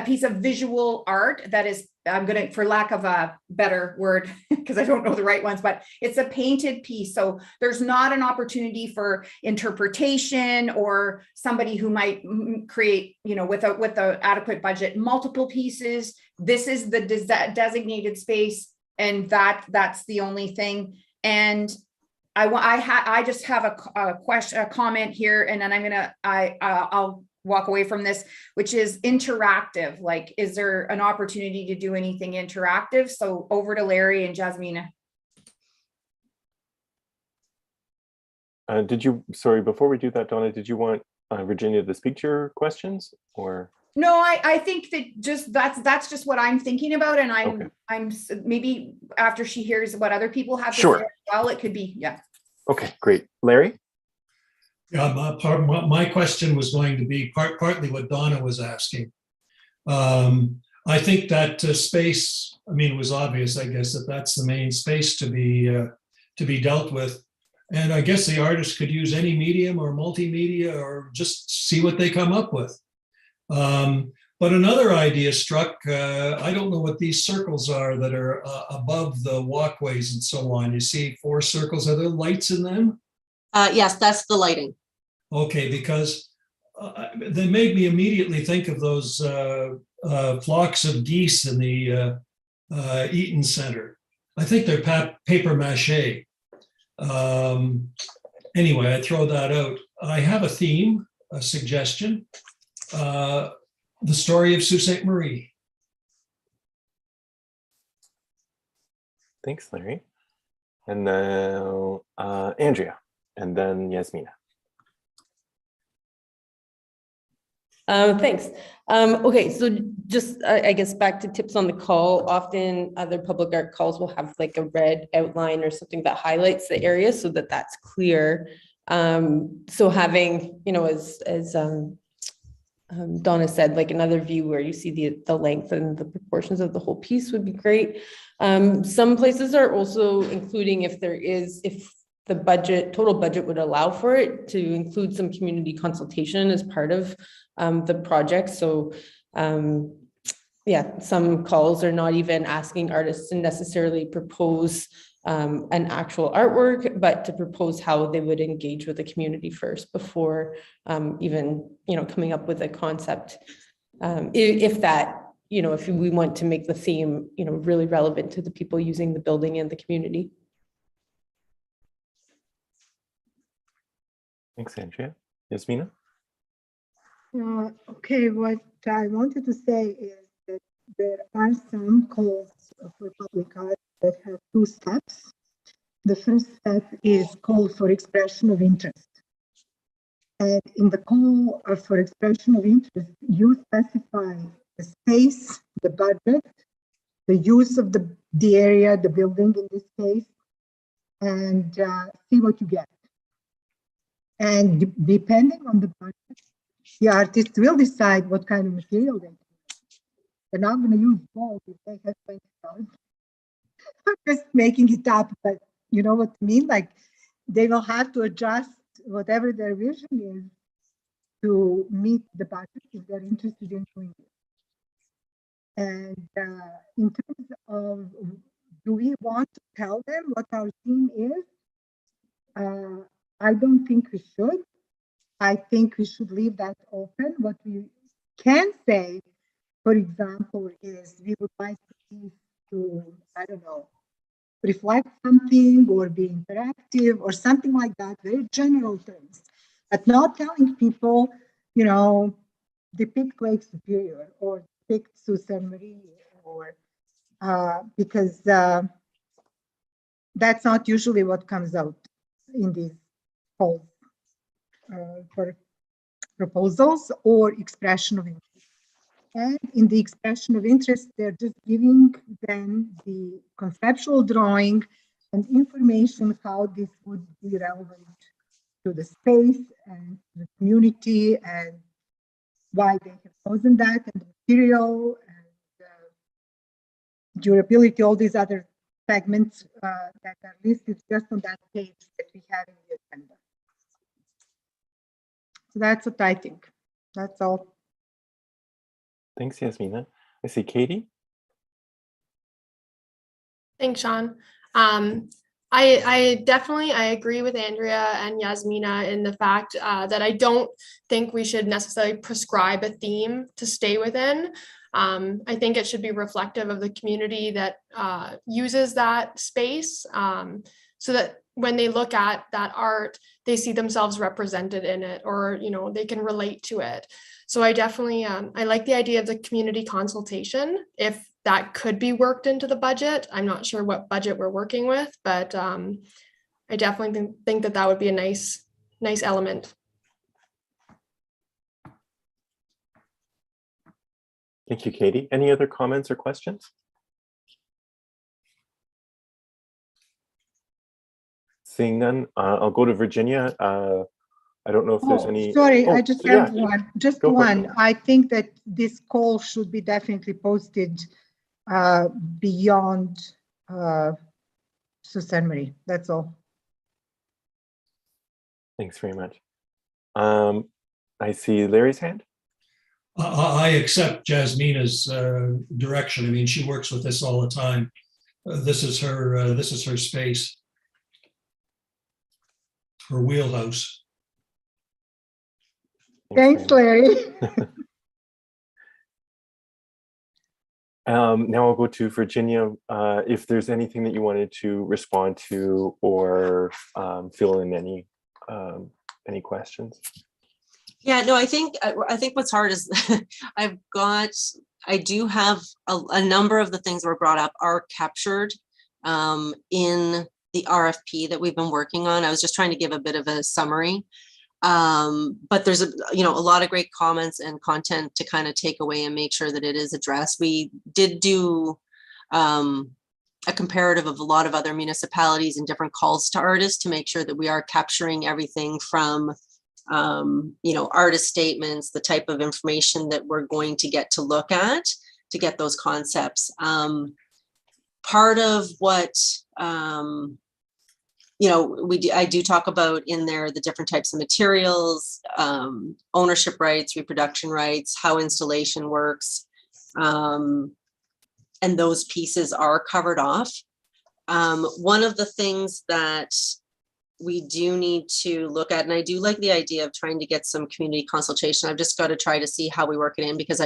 piece of visual art that is, I'm gonna, for lack of a better word, because I don't know the right ones, but it's a painted piece. So there's not an opportunity for interpretation or somebody who might create, with the adequate budget, multiple pieces. This is the designated space, and that's the only thing. And I just have a question, a comment here, and then I'll walk away from this, which is interactive. Like, is there an opportunity to do anything interactive? So over to Larry and Jasmina. Sorry, before we do that, Donna, did you want Virginia to speak to your questions, or? No, I think that that's just what I'm thinking about. And I'm maybe after she hears what other people have to say as well, it could be, yeah. Okay, great. Larry? Yeah, my question was going to be partly what Donna was asking. I think that space, it was obvious, I guess, that that's the main space to be dealt with. And I guess the artist could use any medium or multimedia or just see what they come up with. But another idea struck, I don't know what these circles are that are above the walkways and so on. You see 4 circles, are there lights in them? Yes, that's the lighting. Okay, because they made me immediately think of those flocks of geese in the Eaton Center. I think they're paper mache. Anyway, I throw that out. I have a theme, a suggestion. The story of Sault Ste. Marie. Thanks, Larry. And now Andrea, and then Yasmina. Thanks. Okay, so just I guess back to tips on the call. Often other public art calls will have like a red outline or something that highlights the area so that that's clear. So having, as Donna said, like another view where you see the length and the proportions of the whole piece would be great. Some places are also including, if the total budget would allow for it, to include some community consultation as part of the project. So some calls are not even asking artists to necessarily propose an actual artwork, but to propose how they would engage with the community first before even coming up with a concept. If we want to make the theme really relevant to the people using the building and the community. Thanks, Andrea. Yasmina? Okay, what I wanted to say is that there are some calls for public art that have 2 steps. The first step is call for expression of interest. And in the call for expression of interest, you specify the space, the budget, the use of the area, the building in this case, and see what you get. And depending on the budget, the artist will decide what kind of material they use. They're not going to use gold if they have $20. I'm just making it up, but you know what I mean? Like, they will have to adjust whatever their vision is to meet the budget if they're interested in doing it. And in terms of, do we want to tell them what our theme is? I don't think we should. I think we should leave that open. What we can say, for example, is we would like to, I don't know, reflect something or be interactive or something like that, very general terms, but not telling people, you know, depict Lake Superior or depict Sault Ste. Marie, or because that's not usually what comes out in these polls for proposals or expression of interest. And in the expression of interest, they're just giving them the conceptual drawing and information how this would be relevant to the space and the community and why they have chosen that, and the material and durability, all these other segments that are listed just on that page that we have in the agenda. So that's what I think. That's all. Thanks, Yasmina. I see Katie. Thanks, Sean. I definitely agree with Andrea and Yasmina in the fact that I don't think we should necessarily prescribe a theme to stay within. I think it should be reflective of the community that uses that space, so that when they look at that art, they see themselves represented in it, or, you know, they can relate to it. So I definitely, I like the idea of the community consultation. If that could be worked into the budget, I'm not sure what budget we're working with, but I definitely think that that would be a nice element. Thank you, Katie. Any other comments or questions? Seeing none, I'll go to Virginia. I don't know if there's any. Sorry, Oh, I just yeah, have one. Just go for it. one. I think that this call should be definitely posted beyond Sault Ste. Marie. That's all. Thanks very much. I see Larry's hand. I accept Jasmina's direction. I mean, she works with this all the time. This is her space, her wheelhouse. Thanks, Larry. Now I'll go to Virginia. If there's anything that you wanted to respond to or fill in any questions. Yeah, no, I think what's hard is I do have a number of the things that were brought up are captured in the RFP that we've been working on. I was just trying to give a bit of a summary. But there's a lot of great comments and content to kind of take away and make sure that it is addressed. We did do a comparative of a lot of other municipalities and different calls to artists to make sure that we are capturing everything from artist statements, the type of information that we're going to get to look at to get those concepts. Part of what I do talk about in there the different types of materials, ownership rights, reproduction rights, how installation works, and those pieces are covered off. One of the things that we do need to look at, and I do like the idea of trying to get some community consultation. I've just got to try to see how we work it in because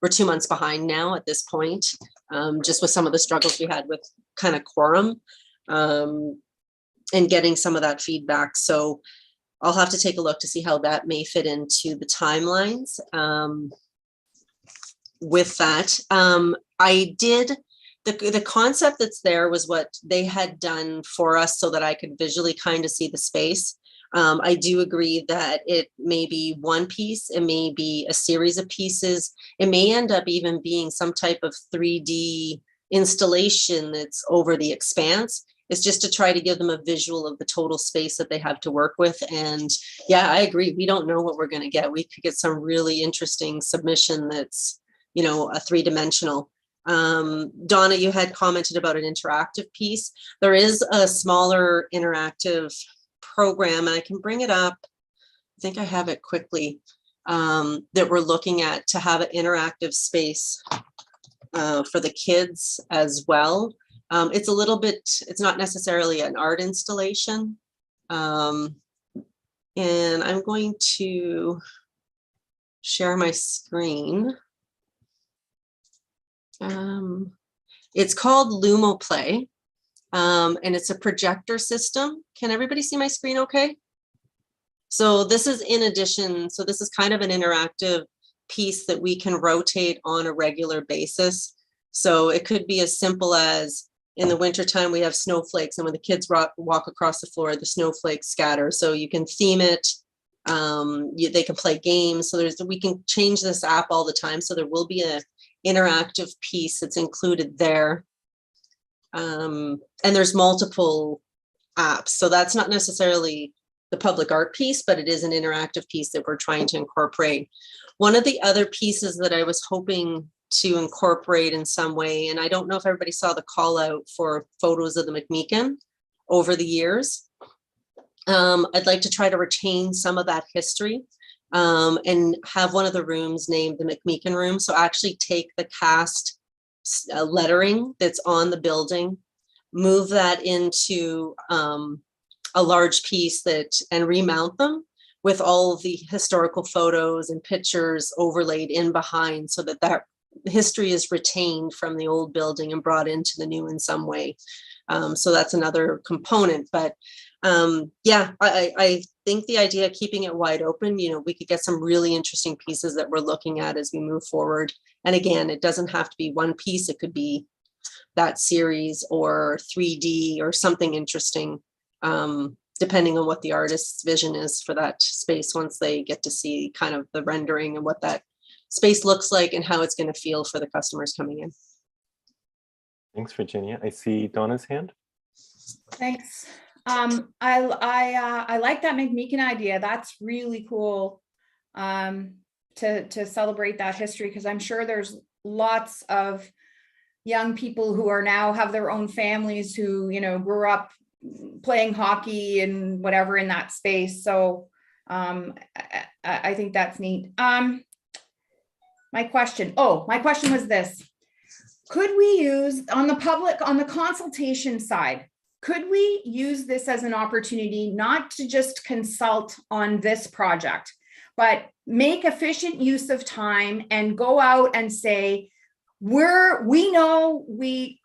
we're 2 months behind now at this point, just with some of the struggles we had with kind of quorum. And getting some of that feedback. So I'll have to take a look to see how that may fit into the timelines. With that, I did, the concept that's there was what they had done for us so that I could visually kind of see the space. I do agree that it may be one piece, it may be a series of pieces. It may end up even being some type of 3D installation that's over the expanse. It's just to try to give them a visual of the total space that they have to work with. And yeah, I agree. We don't know what we're going to get. We could get some really interesting submission that's, a three-dimensional. Donna, you had commented about an interactive piece. There is a smaller interactive program, and I can bring it up. I think I have it quickly, that we're looking at to have an interactive space for the kids as well. It's a little bit, it's not necessarily an art installation. And I'm going to share my screen. It's called Lumo Play. And it's a projector system. Can everybody see my screen okay? So this is in addition, so this is kind of an interactive piece that we can rotate on a regular basis. So it could be as simple as in the wintertime, we have snowflakes, and when the kids walk across the floor, the snowflakes scatter. So you can theme it. They can play games. So we can change this app all the time. So there will be an interactive piece that's included there. And there's multiple apps. So that's not necessarily the public art piece, but it is an interactive piece that we're trying to incorporate. One of the other pieces that I was hoping to incorporate in some way, and I don't know if everybody saw the call out for photos of the McMeekin over the years. I'd like to try to retain some of that history and have one of the rooms named the McMeekin room. So actually take the cast lettering that's on the building, move that into a large piece and remount them with all of the historical photos and pictures overlaid in behind, so that history is retained from the old building and brought into the new in some way. So that's another component. But yeah, I think the idea of keeping it wide open, we could get some really interesting pieces that we're looking at as we move forward. And again, it doesn't have to be one piece. It could be that series or 3D or something interesting, depending on what the artist's vision is for that space once they get to see kind of the rendering and what that space looks like and how it's going to feel for the customers coming in. Thanks, Virginia. I see Donna's hand. Thanks. I like that McMeekin idea. That's really cool to celebrate that history, because I'm sure there's lots of young people who are now have their own families who, grew up playing hockey and whatever in that space. So I think that's neat. My question was this: could we use on the consultation side, could we use this as an opportunity not to just consult on this project, but make efficient use of time and go out and say, we know we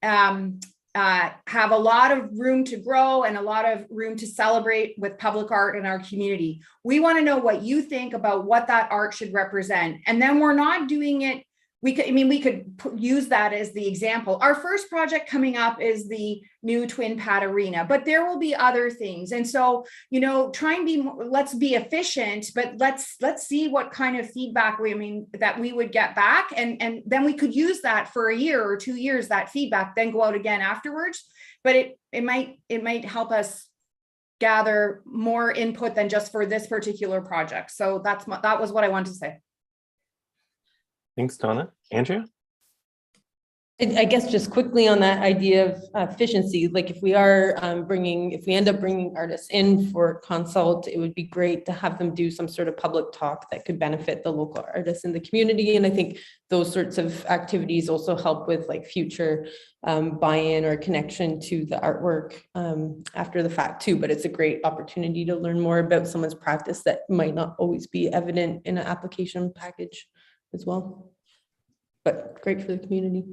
have a lot of room to grow and a lot of room to celebrate with public art in our community. We want to know what you think about what that art should represent. And then we're not doing it. We could use that as the example. Our first project coming up is the new Twin Pad Arena, but there will be other things. And so, let's be efficient, but let's see what kind of feedback that we would get back. And then we could use that for a year or 2 years, that feedback, then go out again afterwards. But it might help us gather more input than just for this particular project. So that was what I wanted to say. Thanks, Donna. Andrea? I guess just quickly on that idea of efficiency, like if we end up bringing artists in for consult, it would be great to have them do some sort of public talk that could benefit the local artists in the community. And I think those sorts of activities also help with like future buy-in or connection to the artwork after the fact too. But it's a great opportunity to learn more about someone's practice that might not always be evident in an application package as well. But great for the community.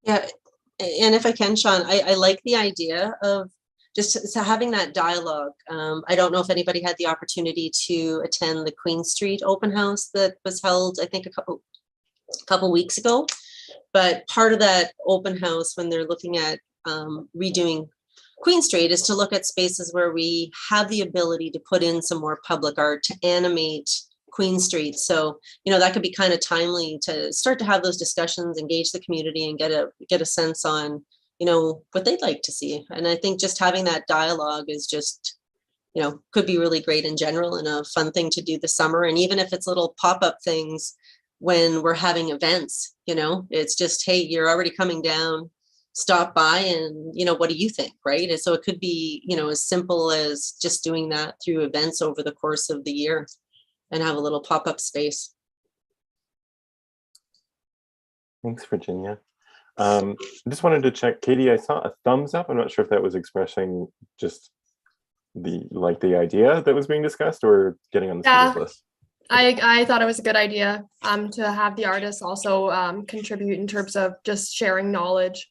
Yeah, and if I can, Sean, I like the idea of just having that dialogue. I don't know if anybody had the opportunity to attend the Queen Street open house that was held, I think, a couple weeks ago. But part of that open house, when they're looking at redoing Queen Street, is to look at spaces where we have the ability to put in some more public art to animate Queen Street. So, that could be kind of timely to start to have those discussions, engage the community, and get a sense on, what they'd like to see. And I think just having that dialogue is just, could be really great in general and a fun thing to do this summer. And even if it's little pop-up things when we're having events, it's just, hey, you're already coming down, stop by and, what do you think, right? And so it could be, as simple as just doing that through events over the course of the year and have a little pop-up space. Thanks, Virginia. I just wanted to check, Katie, I saw a thumbs up. I'm not sure if that was expressing just the idea that was being discussed or getting on the speakers list. I thought it was a good idea to have the artists also contribute in terms of just sharing knowledge.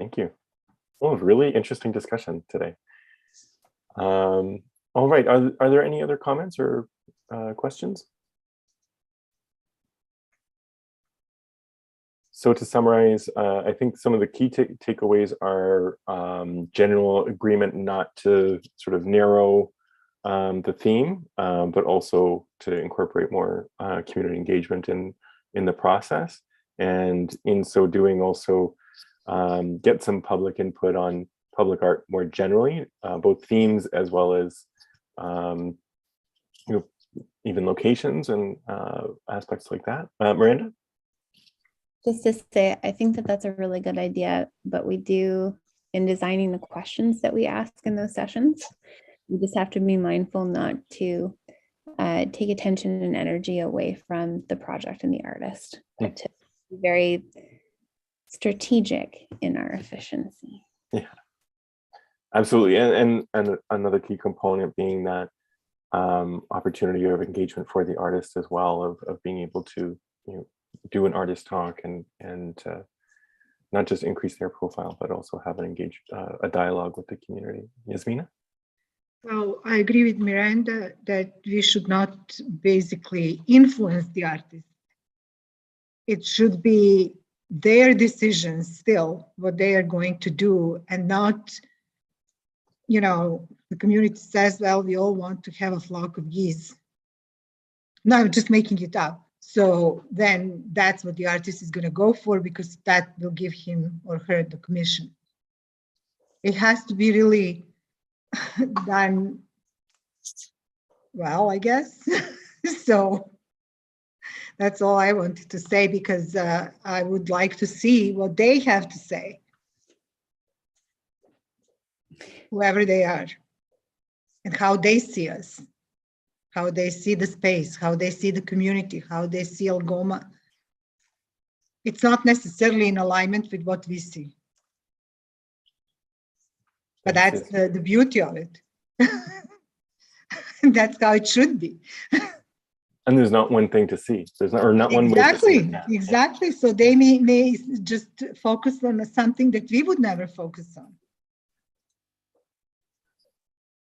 Thank you. Well, really interesting discussion today. All right, are there any other comments or questions? So to summarize, I think some of the key takeaways are general agreement not to sort of narrow the theme, but also to incorporate more community engagement in the process. And in so doing, also get some public input on public art more generally, both themes as well as even locations and aspects like that. Miranda? Just to say, I think that that's a really good idea, but we do, in designing the questions that we ask in those sessions, we just have to be mindful not to take attention and energy away from the project and the artist, but to be very strategic in our efficiency. Yeah, absolutely. And another key component being that opportunity of engagement for the artist as well, of being able to do an artist talk and not just increase their profile, but also have an a dialogue with the community. Yasmina? Well, I agree with Miranda that we should not basically influence the artist. It should be their decision still, what they are going to do, and not, the community says, well, we all want to have a flock of geese. No, I'm just making it up. So then that's what the artist is going to go for, because that will give him or her the commission. It has to be really done well, I guess. So that's all I wanted to say, because I would like to see what they have to say, whoever they are, and how they see us, how they see the space, how they see the community, how they see Algoma. It's not necessarily in alignment with what we see. But that's the beauty of it. That's how it should be. And there's not one thing to see. There's not, or not one way to see it. Exactly. So they may just focus on something that we would never focus on.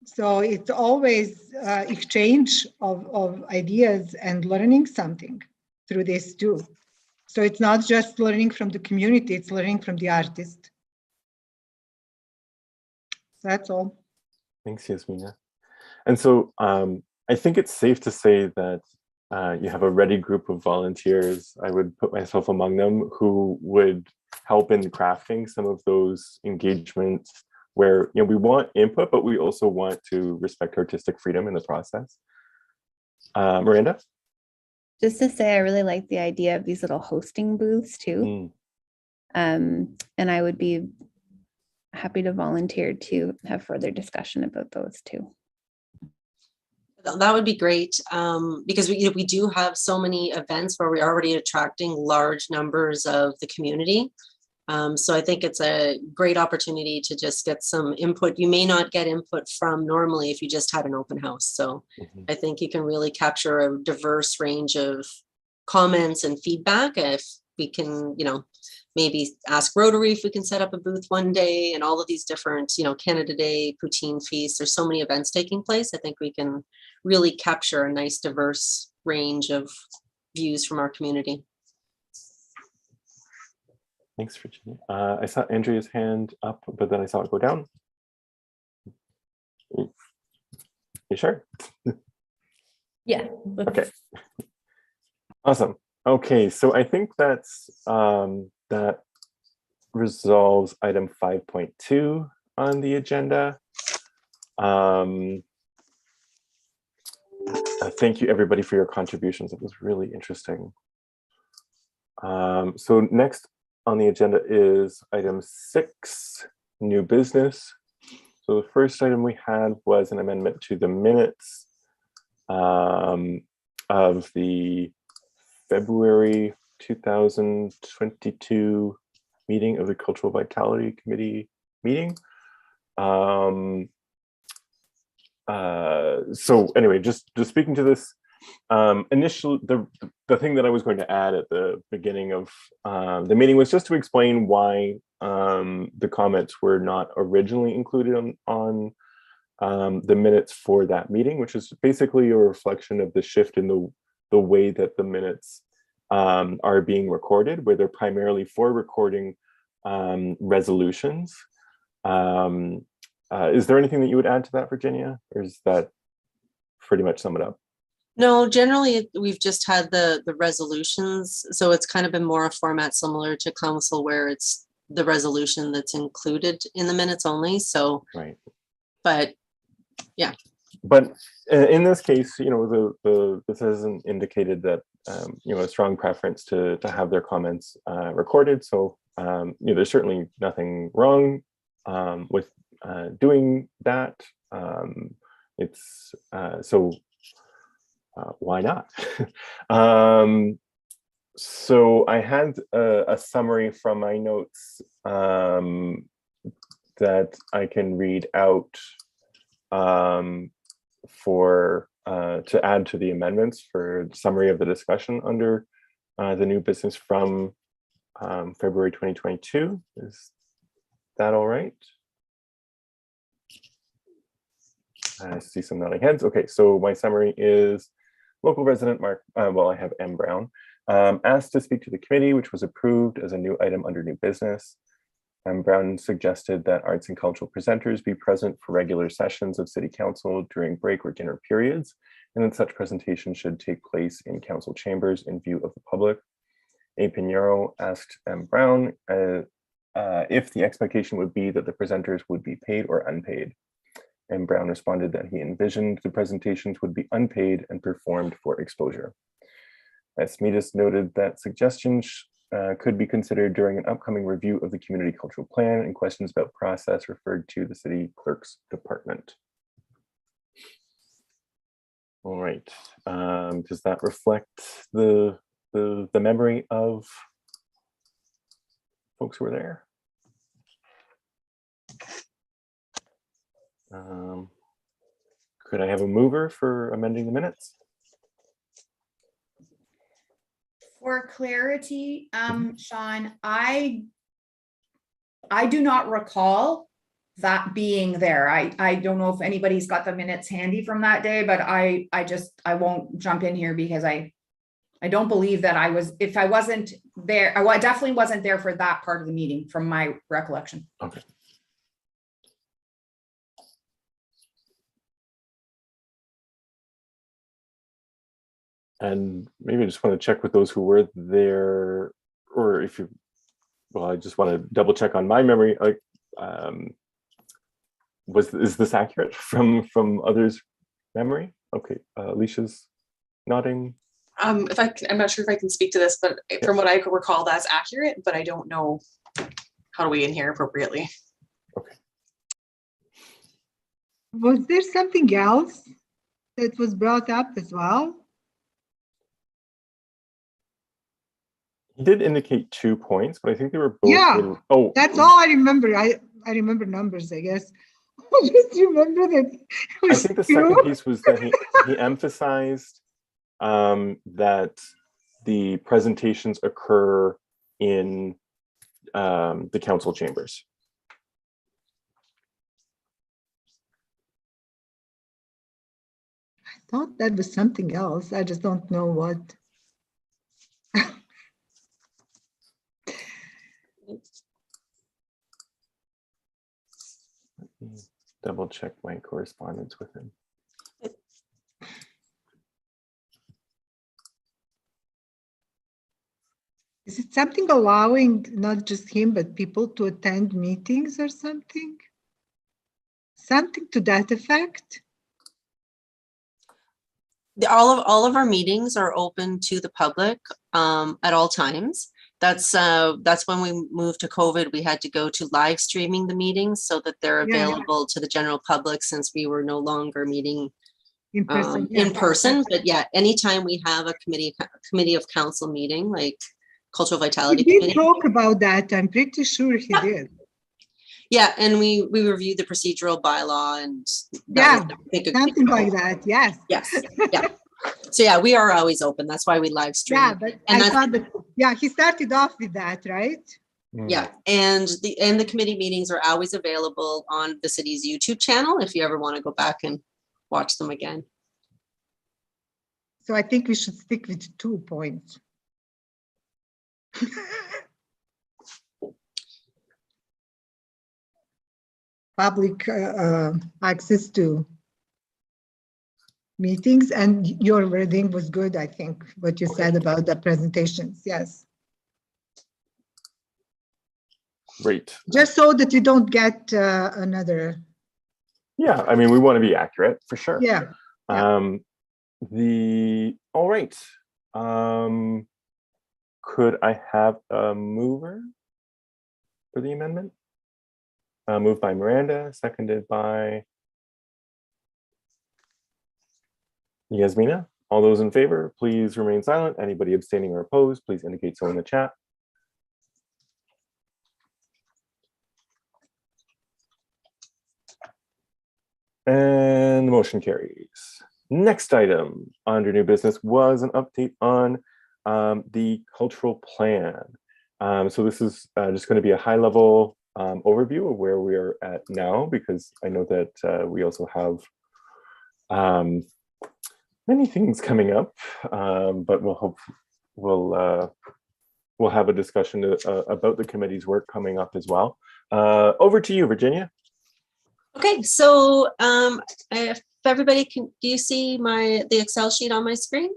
So it's always exchange of ideas and learning something through this too. So it's not just learning from the community, it's learning from the artist. So that's all. Thanks, Yasmina. And so I think it's safe to say that you have a ready group of volunteers. I would put myself among them, who would help in crafting some of those engagements where we want input, but we also want to respect artistic freedom in the process. Miranda? Just to say, I really like the idea of these little hosting booths too. And I would be happy to volunteer to have further discussion about those too. That would be great, because we do have so many events where we're already attracting large numbers of the community. So I think it's a great opportunity to just get some input. You may not get input from normally if you just had an open house. So I think you can really capture a diverse range of comments and feedback. If we can, maybe ask Rotary if we can set up a booth one day, and all of these different, Canada Day, Poutine Feast. There's so many events taking place. I think we can really capture a nice diverse range of views from our community. Thanks, Virginia. I saw Andrea's hand up, but then I saw it go down. You sure? Yeah. Okay. Awesome. Okay, so I think that's that resolves item 5.2 on the agenda. Thank you, everybody, for your contributions. It was really interesting. So next on the agenda is item 6, new business. So the first item we had was an amendment to the minutes of the February 2022 meeting of the Cultural Vitality Committee meeting. So anyway, just speaking to this, initially the thing that I was going to add at the beginning of the meeting was just to explain why the comments were not originally included on the minutes for that meeting, which is basically a reflection of the shift in the way that the minutes are being recorded, where they're primarily for recording resolutions. Is there anything that you would add to that, Virginia, or is that pretty much sum it up? No, generally we've just had the resolutions. So it's kind of been more a format similar to council where it's the resolution that's included in the minutes only. So, right. But yeah. But in this case, you know, this hasn't indicated that, you know, a strong preference to have their comments recorded. So, you know, there's certainly nothing wrong with doing that. It's so why not? So I had a summary from my notes that I can read out for to add to the amendments for summary of the discussion under the new business from February 2022. Is that all right? I see some nodding heads. Okay, so my summary is local resident Mark, well, I have M. Brown, asked to speak to the committee, which was approved as a new item under new business. M. Brown suggested that arts and cultural presenters be present for regular sessions of City Council during break or dinner periods, and that such presentations should take place in council chambers in view of the public. A. Pinheiro asked M. Brown if the expectation would be that the presenters would be paid or unpaid. And Brown responded that he envisioned the presentations would be unpaid and performed for exposure. S. Meadus noted that suggestions could be considered during an upcoming review of the community cultural plan, and questions about process referred to the city clerk's department. All right, does that reflect the memory of folks who were there? Could I have a mover for amending the minutes? For clarity, Sean, I do not recall that being there. I don't know if anybody's got the minutes handy from that day, but I won't jump in here because I don't believe that I was, if I wasn't there, I definitely wasn't there for that part of the meeting from my recollection. Okay. And maybe I just want to check with those who were there, or if you, well, I just want to double check on my memory. Like, is this accurate from others' memory? Okay, Alicia's nodding. I'm not sure if I can speak to this, but from what I could recall, that's accurate, but I don't know how to weigh in here appropriately. Okay. Was there something else that was brought up as well? He did indicate 2 points, but I think they were both. Yeah, oh, that's all I remember. I remember numbers, I guess. I just remember that. I think the second piece was that he emphasized that the presentations occur in the council chambers. I thought that was something else. I just don't know what. Let me double check my correspondence with him. Is it something allowing not just him, but people to attend meetings or something? Something to that effect? All of our meetings are open to the public at all times. That's when we moved to COVID, we had to go to live streaming the meetings so that they're available to the general public, since we were no longer meeting in person. But yeah, anytime we have a committee of council meeting, like Cultural Vitality He did Committee. talk about that. I'm pretty sure he did. Yeah, and we reviewed the procedural bylaw and Something like that. Yes. Yes. Yeah. So yeah, we are always open. That's why we live stream. Yeah, but I thought that, he started off with that, right? Yeah, and the committee meetings are always available on the city's YouTube channel if you ever want to go back and watch them again. So I think we should stick with 2 points. Public access to meetings, and your wording was good, I think, what you said about the presentations, yes. Great. Just so that we don't get another, Yeah, I mean, we want to be accurate for sure. yeah. All right. Could I have a mover for the amendment? Moved by Miranda, seconded by Yasmina. All those in favor, please remain silent. Anybody abstaining or opposed, please indicate so in the chat. And the motion carries. Next item under new business was an update on the cultural plan. So this is just going to be a high level overview of where we are at now, because I know that we also have many things coming up, but we'll have a discussion about the committee's work coming up as well. Over to you, Virginia. Okay, so if everybody can, do you see the Excel sheet on my screen?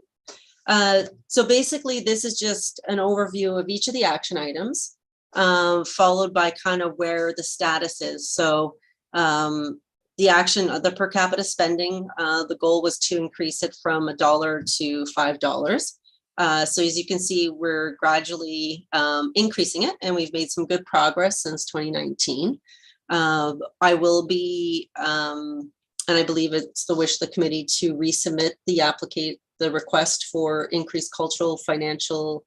So basically, this is just an overview of each of the action items, followed by kind of where the status is. So the action, the per capita spending, the goal was to increase it from $1 to $5. So as you can see, we're gradually increasing it, and we've made some good progress since 2019. I will be, and I believe it's the wish of the committee to resubmit the request for increased cultural financial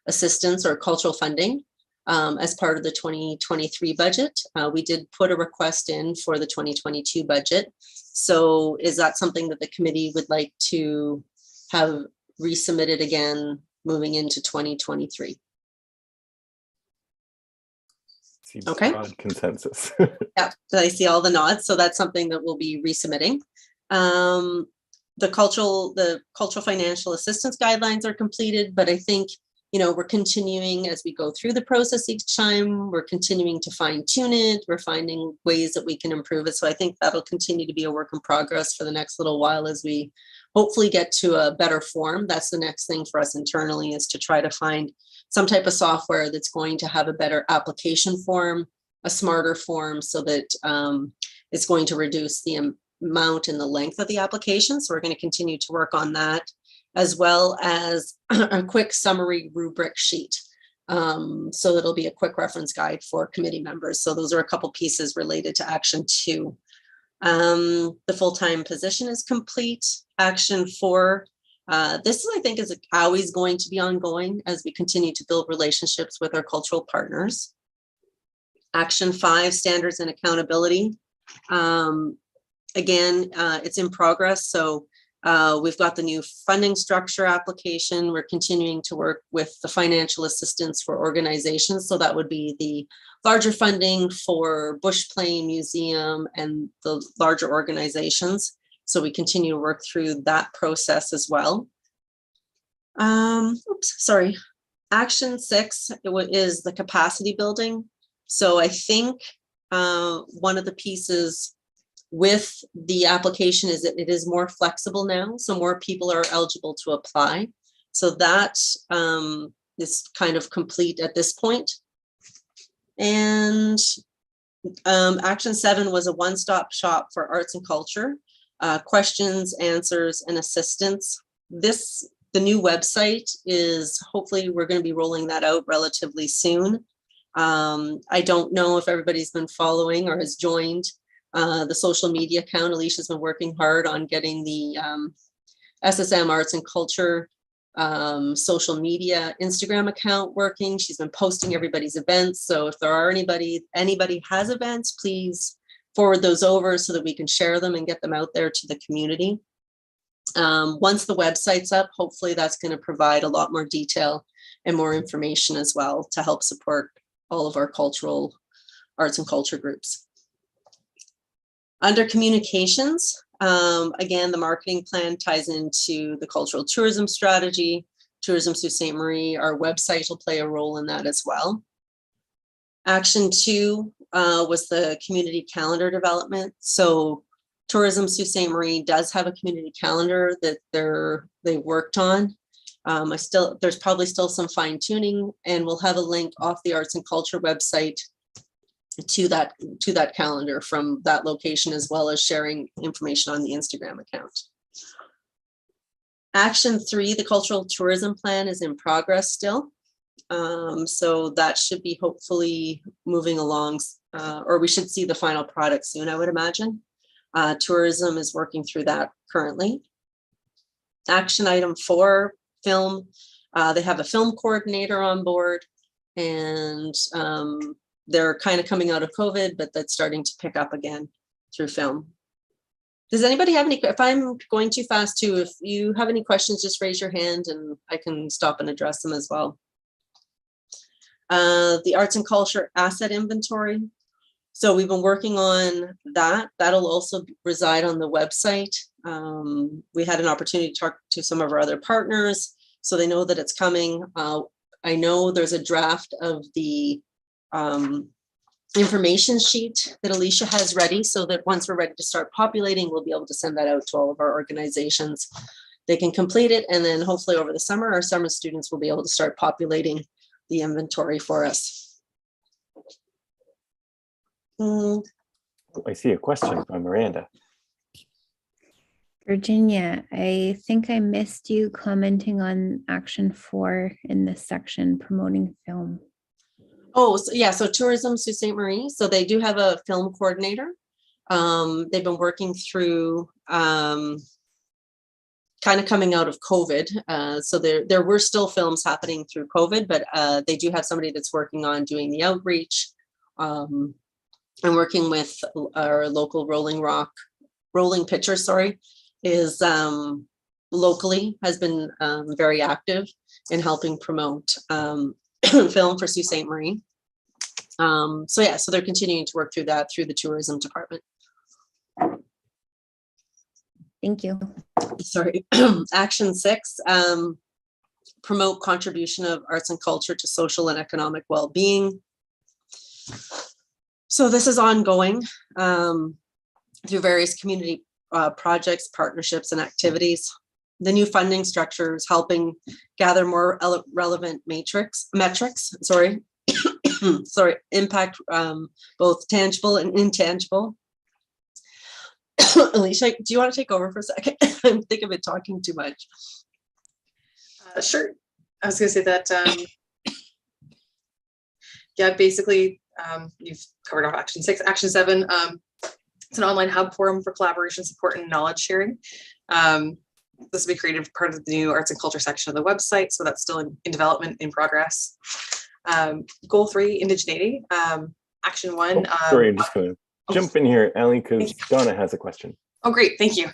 assistance or cultural funding as part of the 2023 budget. We did put a request in for the 2022 budget. So is that something that the committee would like to have resubmitted again moving into 2023? Seems Okay. broad consensus. Yeah, I see all the nods. So that's something that we'll be resubmitting. The cultural financial assistance guidelines are completed, but I think, we're continuing as we go through the process each time. We're continuing to fine tune it. We're finding ways that we can improve it. So I think that'll continue to be a work in progress for the next little while as we hopefully get to a better form. That's the next thing for us internally, is to try to find some type of software that's going to have a better application form, a smarter form, so that it's going to reduce the amount and the length of the application. So we're going to continue to work on that, as well as a quick summary rubric sheet. So it'll be a quick reference guide for committee members. So those are a couple pieces related to action 2. The full-time position is complete. Action 4. This I think is always going to be ongoing as we continue to build relationships with our cultural partners. Action 5, standards and accountability. Again, it's in progress. So we've got the new funding structure application. We're continuing to work with the financial assistance for organizations. So that would be the larger funding for Bush Plain Museum and the larger organizations. So we continue to work through that process as well. Action 6 is the capacity building. So I think one of the pieces with the application is that it is more flexible now. So more people are eligible to apply. So that is kind of complete at this point. And action 7 was a one-stop shop for arts and culture, questions, answers, and assistance. The new website is, hopefully we're going to be rolling that out relatively soon. I don't know if everybody's been following or has joined the social media account. Alicia's been working hard on getting the SSM Arts and Culture social media Instagram account working. She's been posting everybody's events. So if there are anybody has events, please forward those over so that we can share them and get them out there to the community. Once the website's up, hopefully that's going to provide a lot more detail and more information as well to help support all of our cultural arts and culture groups. Under communications, again, the marketing plan ties into the cultural tourism strategy. Tourism Sault Ste. Marie, our website will play a role in that as well. Action 2 was the community calendar development. So Tourism Sault Ste. Marie does have a community calendar that they worked on. There's probably still some fine tuning, and we'll have a link off the arts and culture website to that calendar from that location, as well as sharing information on the Instagram account. Action 3, the cultural tourism plan, is in progress still. So that should be hopefully moving along, or we should see the final product soon, I would imagine. Tourism is working through that currently. Action item 4, film. They have a film coordinator on board, and they're kind of coming out of COVID, but that's starting to pick up again through film. Does anybody have any, if I'm going too fast too, if you have any questions, just raise your hand and I can stop and address them as well. The arts and culture asset inventory. So we've been working on that. That'll also reside on the website. We had an opportunity to talk to some of our other partners, so they know that it's coming. I know there's a draft of the information sheet that Alicia has ready, so that once we're ready to start populating, we'll be able to send that out to all of our organizations. They can complete it, and then hopefully over the summer, our summer students will be able to start populating the inventory for us. I see a question from Miranda. Virginia, I think I missed you commenting on action 4 in this section, promoting film. Oh, so yeah, so Tourism Sault Ste. Marie. So they do have a film coordinator. They've been working through kind of coming out of COVID. So there were still films happening through COVID, but they do have somebody that's working on doing the outreach and working with our local Rolling Picture, is locally has been very active in helping promote film for Sault Ste. Marie. So yeah, so they're continuing to work through that through the tourism department. Thank you. Sorry. Action 6, promote contribution of arts and culture to social and economic well-being. So this is ongoing through various community projects, partnerships, and activities. The new funding structure is helping gather more relevant metrics, impact both tangible and intangible. Alicia, do you want to take over for a second? I think I've been talking too much. Sure. I was going to say that, yeah, basically, you've covered off action 6. Action 7, it's an online hub forum for collaboration, support, and knowledge sharing. This will be created part of the new arts and culture section of the website, so that's still in development, in progress. Goal 3, indigeneity. Action 1. Sorry, I'm just going to jump in here, Ellie, because Donna has a question. Oh, great. Thank you.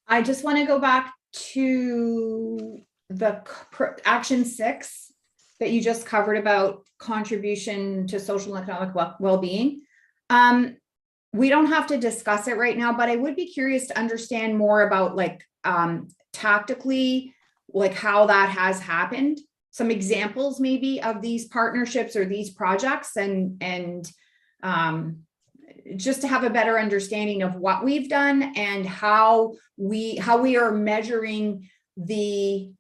I just want to go back to the action 6 that you just covered about contribution to social and economic well-being. We don't have to discuss it right now, but I would be curious to understand more about like tactically, like how that has happened. Some examples maybe of these partnerships or these projects, and just to have a better understanding of what we've done and how we are measuring the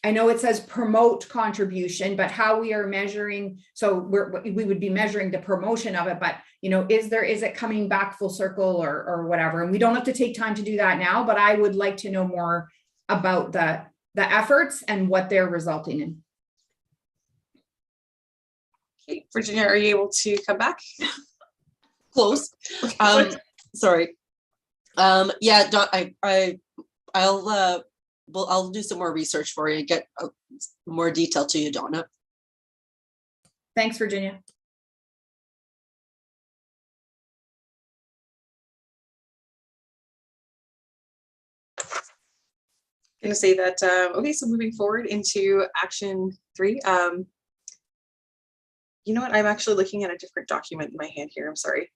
I know it says promote contribution, but how we are measuring, so we would be measuring the promotion of it, but you know, is it coming back full circle or whatever? And we don't have to take time to do that now, but I would like to know more about the efforts and what they're resulting in. Okay, Virginia, are you able to come back? Close. Sorry. Yeah, I'll do some more research for you and get more detail to you, Donna. Thanks, Virginia. Going to say that, okay, so moving forward into action 3, you know what? I'm actually looking at a different document in my hand here. I'm sorry.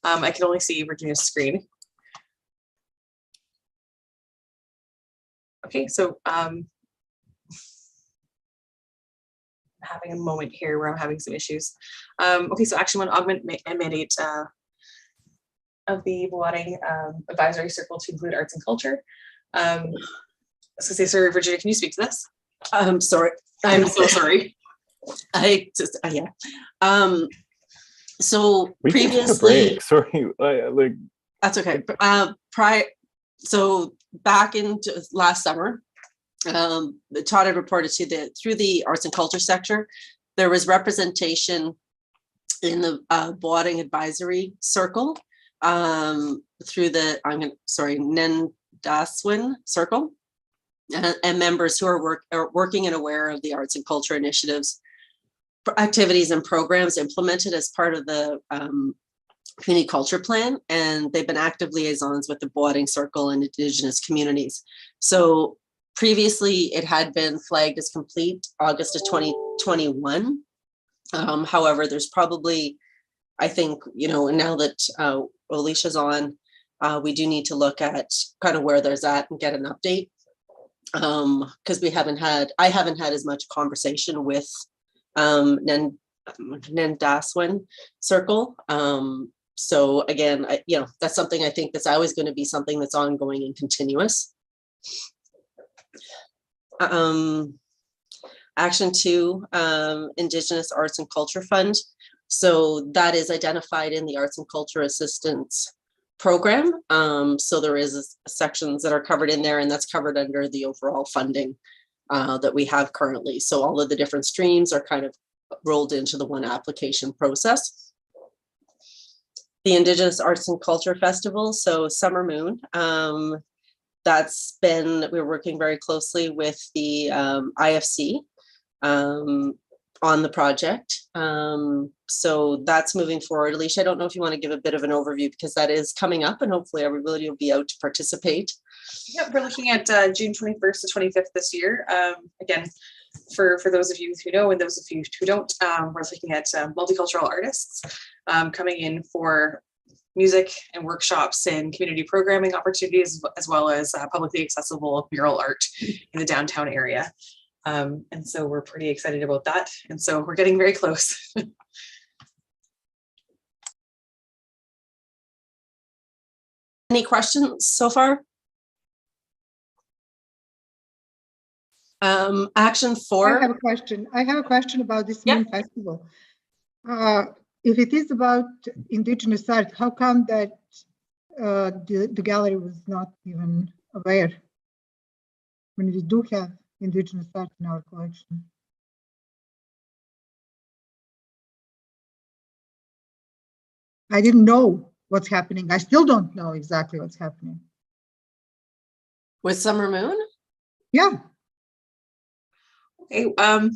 I can only see Virginia's screen. Okay, so having a moment here where I'm having some issues. Okay, so action one, augment and mandate of the Wadding Advisory Circle to include arts and culture. So say, sir, Virginia, can you speak to this? I'm sorry. I'm so sorry. I just, yeah. So We can take a previously, break. Sorry, like that's okay. So back in last summer, Todd had reported to through the arts and culture sector, there was representation in the Wadding Advisory Circle through the Nendaswin Circle, and members who are working and aware of the arts and culture initiatives, activities and programs implemented as part of the community culture plan, and they've been active liaisons with the Wadding Circle and Indigenous communities. So previously it had been flagged as complete August of 2021. However, there's probably, I think, now that Alicia's on, we do need to look at kind of where there's at and get an update. Because I haven't had as much conversation with Nendaswin Circle. So again, that's something I think that's always going to be something that's ongoing and continuous. Action 2, Indigenous Arts and Culture Fund. So that is identified in the Arts and Culture Assistance Program. So there is sections that are covered in there, and that's covered under the overall funding that we have currently. So all of the different streams are kind of rolled into the one application process. The Indigenous Arts and Culture Festival, so Summer Moon, we're working very closely with the IFC on the project. So that's moving forward. Alicia, I don't know if you want to give a bit of an overview, because that is coming up and hopefully everybody will be out to participate. Yeah, we're looking at June 21st to 25th this year. Again, for those of you who know and those of you who don't, we're looking at multicultural artists coming in for music and workshops and community programming opportunities, as well as publicly accessible mural art in the downtown area. And so we're pretty excited about that. And so we're getting very close. Any questions so far? Action 4. I have a question about this Moon Festival. If it is about Indigenous art, how come that the gallery was not even aware when we do have Indigenous art in our collection? I didn't know what's happening. I still don't know exactly what's happening. With Summer Moon? Yeah. Okay. Well,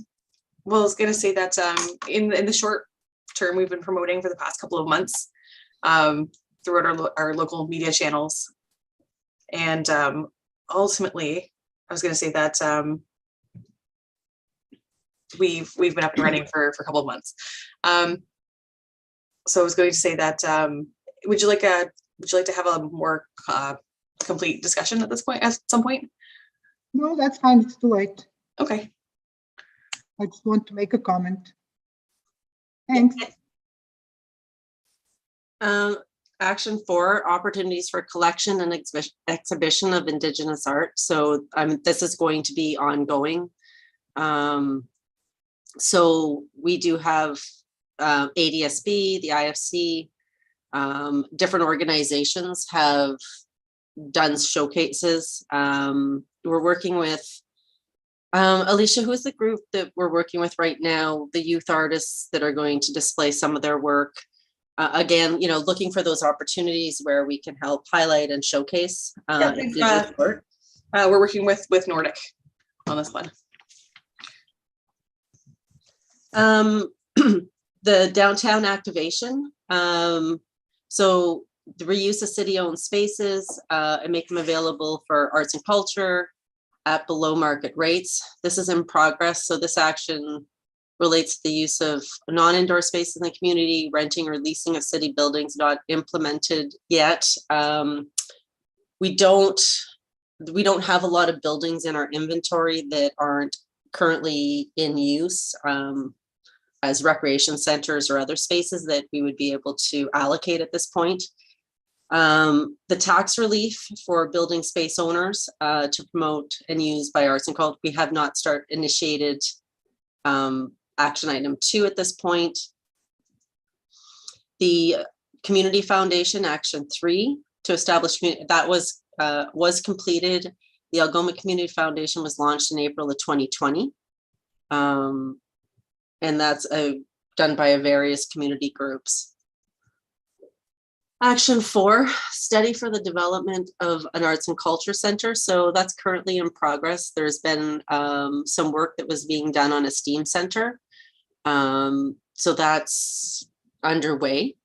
I was going to say that in the short term, we've been promoting for the past couple of months throughout our local media channels, and ultimately, I was going to say that we've been up and running for a couple of months. So I was going to say that would you like to have a more complete discussion at some point? No, that's fine. It's too late. Okay. I just want to make a comment. Thanks. Action 4, opportunities for collection and exhibition of Indigenous art. So this is going to be ongoing. So we do have ADSB, the IFC, different organizations have done showcases. We're working with Alicia, who is the group that we're working with right now, the youth artists that are going to display some of their work. Again, looking for those opportunities where we can help highlight and showcase Indigenous work. We're working with Nordic on this one. The downtown activation. So the reuse of city-owned spaces and make them available for arts and culture at below market rates. This is in progress. So this action relates to the use of non-indoor space in the community, renting or leasing of city buildings not implemented yet. We don't have a lot of buildings in our inventory that aren't currently in use as recreation centers or other spaces that we would be able to allocate at this point. The tax relief for building space owners to promote and use by arts and culture, we have not initiated action item 2 at this point. The Community Foundation Action 3 to establish, that was completed. The Algoma Community Foundation was launched in April of 2020. And that's done by various community groups. Action 4, study for the development of an arts and culture center. So that's currently in progress. There's been some work that was being done on a STEAM center. So that's underway.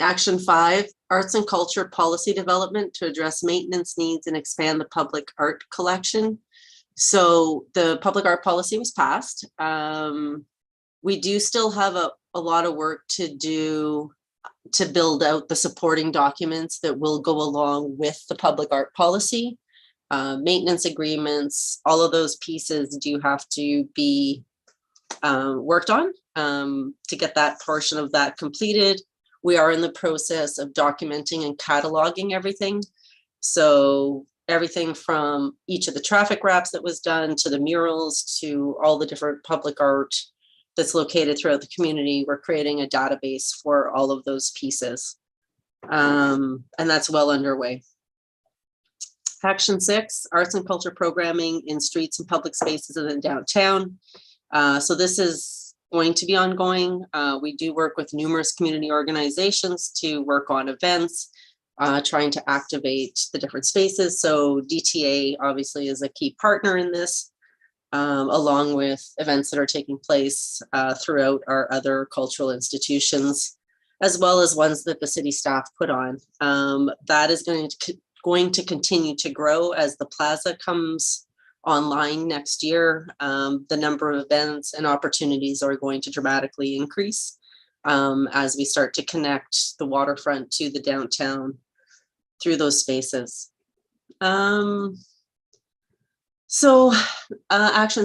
Action 5, arts and culture policy development to address maintenance needs and expand the public art collection. So the public art policy was passed. We do still have a lot of work to do to build out the supporting documents that will go along with the public art policy. Maintenance agreements, all of those pieces do have to be worked on to get that portion of that completed. We are in the process of documenting and cataloging everything. So everything from each of the traffic wraps that was done to the murals to all the different public art that's located throughout the community. We're creating a database for all of those pieces. And that's well underway. Action 6, arts and culture programming in streets and public spaces in the downtown. So this is going to be ongoing. We do work with numerous community organizations to work on events, trying to activate the different spaces. So DTA obviously is a key partner in this, along with events that are taking place throughout our other cultural institutions, as well as ones that the city staff put on. That is going to continue to grow as the plaza comes online next year. The number of events and opportunities are going to dramatically increase as we start to connect the waterfront to the downtown through those spaces. Action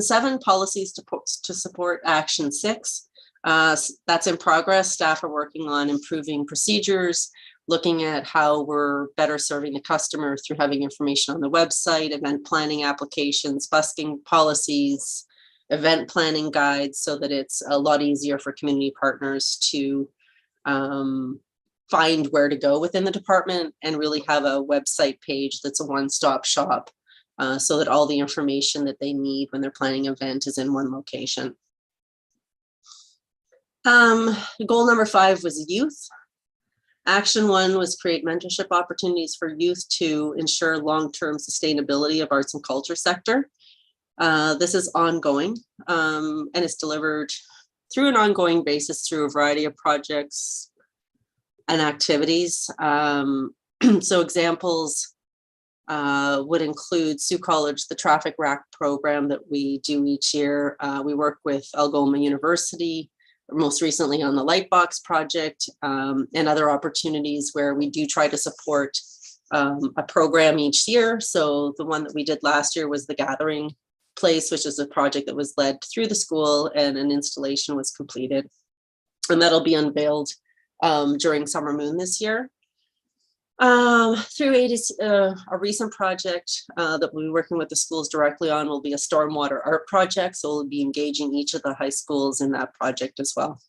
7, policies to support Action 6. That's in progress. Staff are working on improving procedures, looking at how we're better serving the customer through having information on the website, event planning applications, busking policies, event planning guides, so that it's a lot easier for community partners to find where to go within the department and really have a website page that's a one-stop shop so that all the information that they need when they're planning an event is in one location. Goal number 5 was youth. Action 1 was create mentorship opportunities for youth to ensure long-term sustainability of arts and culture sector. This is ongoing and it's delivered through an ongoing basis through a variety of projects and activities. So examples would include Sioux College, the traffic rack program that we do each year. We work with Algoma University, most recently on the Lightbox project, and other opportunities where we do try to support a program each year. So the one that we did last year was the Gathering Place, which is a project that was led through the school and an installation was completed. And that'll be unveiled during Summer Moon this year. Through a recent project that we'll be working with the schools directly on will be a stormwater art project. So we'll be engaging each of the high schools in that project as well.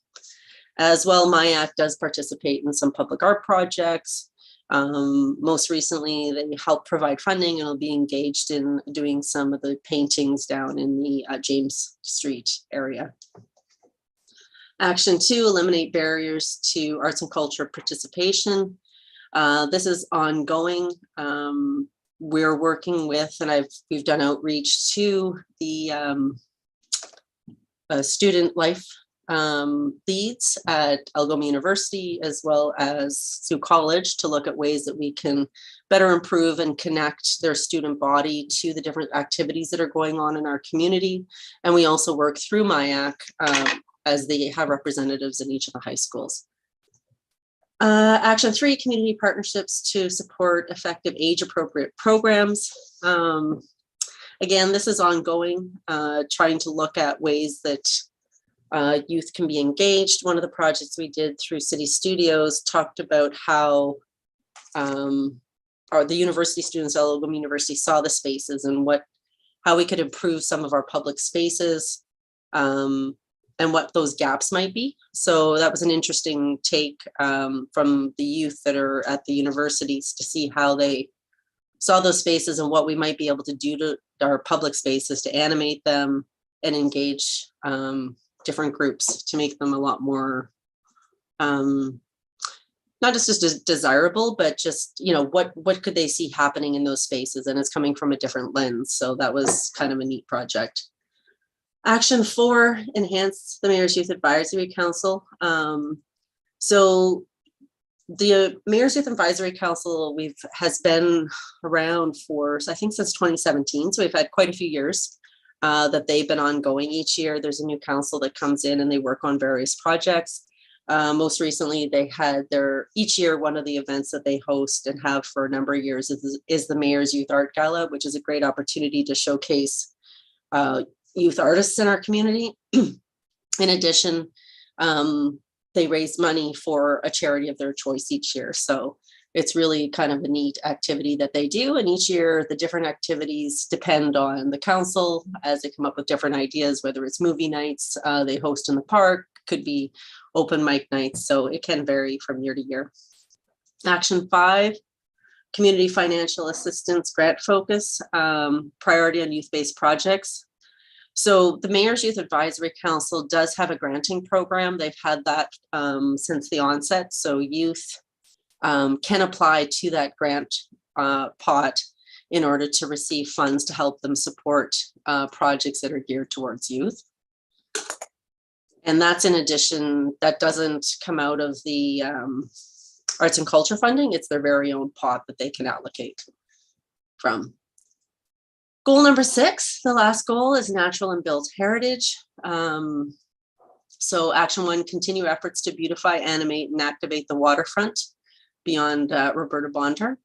As well, MIAC does participate in some public art projects. Most recently, they help provide funding and will be engaged in doing some of the paintings down in the James Street area. Action 2, eliminate barriers to arts and culture participation. This is ongoing. We're working with, and we've done outreach to the student life leads at Algoma University as well as Sioux College to look at ways that we can better improve and connect their student body to the different activities that are going on in our community. And we also work through MIAC as they have representatives in each of the high schools. Action 3, community partnerships to support effective age-appropriate programs. Again, this is ongoing, trying to look at ways that youth can be engaged. One of the projects we did through City Studios talked about how the university students at Algoma University saw the spaces and how we could improve some of our public spaces and what those gaps might be. So that was an interesting take from the youth that are at the universities to see how they saw those spaces and what we might be able to do to our public spaces to animate them and engage different groups to make them a lot more, not just desirable, but just, you know, what could they see happening in those spaces? And it's coming from a different lens. So that was kind of a neat project. Action 4, enhance the Mayor's Youth Advisory Council. So the Mayor's Youth Advisory Council has been around for, I think, since 2017. So we've had quite a few years that they've been ongoing. Each year there's a new council that comes in and they work on various projects. Most recently they had each year one of the events that they host and have for a number of years is the Mayor's Youth Art Gala, which is a great opportunity to showcase youth artists in our community. In addition, they raise money for a charity of their choice each year. So it's really kind of a neat activity that they do. And each year the different activities depend on the council as they come up with different ideas, whether it's movie nights they host in the park, could be open mic nights. So it can vary from year to year. Action 5, community financial assistance grant focus, priority on youth-based projects. So the Mayor's Youth Advisory Council does have a granting program. They've had that since the onset. So youth can apply to that grant pot in order to receive funds to help them support projects that are geared towards youth. And that's in addition, that doesn't come out of the arts and culture funding. It's their very own pot that they can allocate from. Goal number 6, the last goal, is natural and built heritage. So action 1, continue efforts to beautify, animate, and activate the waterfront beyond Roberta Bontar,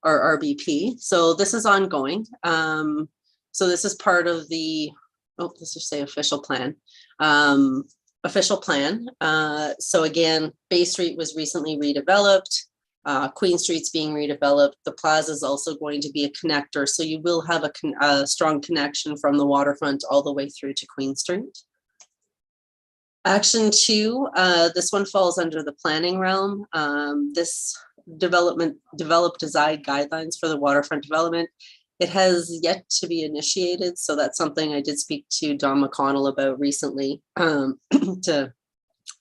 or RBP. So this is ongoing. So this is part of the, let's just say official plan. So again, Bay Street was recently redeveloped. Queen Street's being redeveloped. The plaza is also going to be a connector. So you will have a strong connection from the waterfront all the way through to Queen Street. Action 2, this one falls under the planning realm. This developed design guidelines for the waterfront development. It has yet to be initiated. So that's something I did speak to Don McConnell about recently to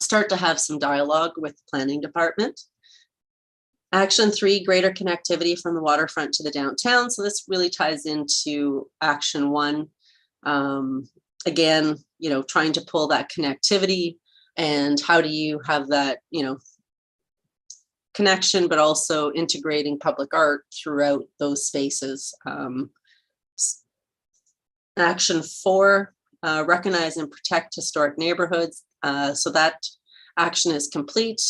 start to have some dialogue with the planning department. Action 3, greater connectivity from the waterfront to the downtown. So this really ties into action 1. Again, you know, trying to pull that connectivity and how do you have that, you know, connection, but also integrating public art throughout those spaces. Action 4, recognize and protect historic neighborhoods. So that action is complete.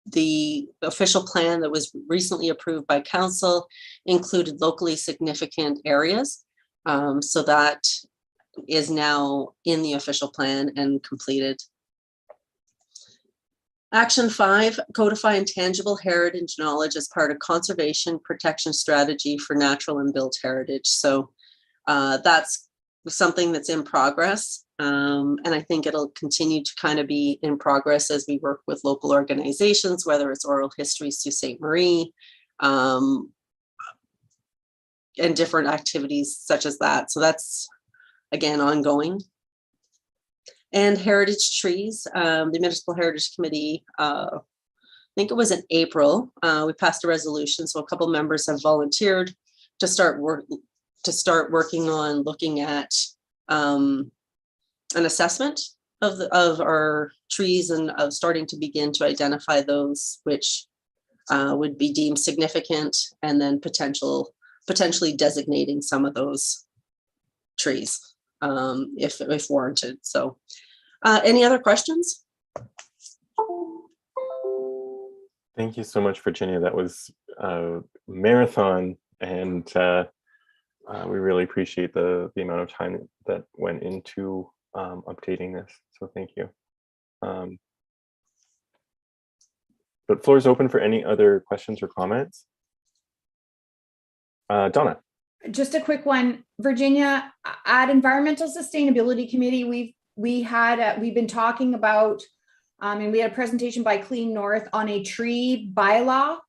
The official plan that was recently approved by council included locally significant areas. So that is now in the official plan and completed. Action 5, codify intangible heritage knowledge as part of conservation protection strategy for natural and built heritage. So that's something that's in progress. And I think it'll continue to kind of be in progress as we work with local organizations, whether it's Oral Histories to Ste. Marie, and different activities such as that. So that's, again, ongoing. And heritage trees, the Municipal Heritage Committee, I think it was in April, we passed a resolution. So a couple members have volunteered to start working on looking at an assessment of our trees and of starting to begin to identify those which would be deemed significant, and then potentially designating some of those trees if warranted. So any other questions? Thank you so much, Virginia. That was a marathon, and we really appreciate the amount of time that went into updating this. So thank you. But floor is open for any other questions or comments. Donna. Just a quick one, Virginia, at Environmental Sustainability Committee, we've been talking about, and we had a presentation by Clean North on a tree bylaw.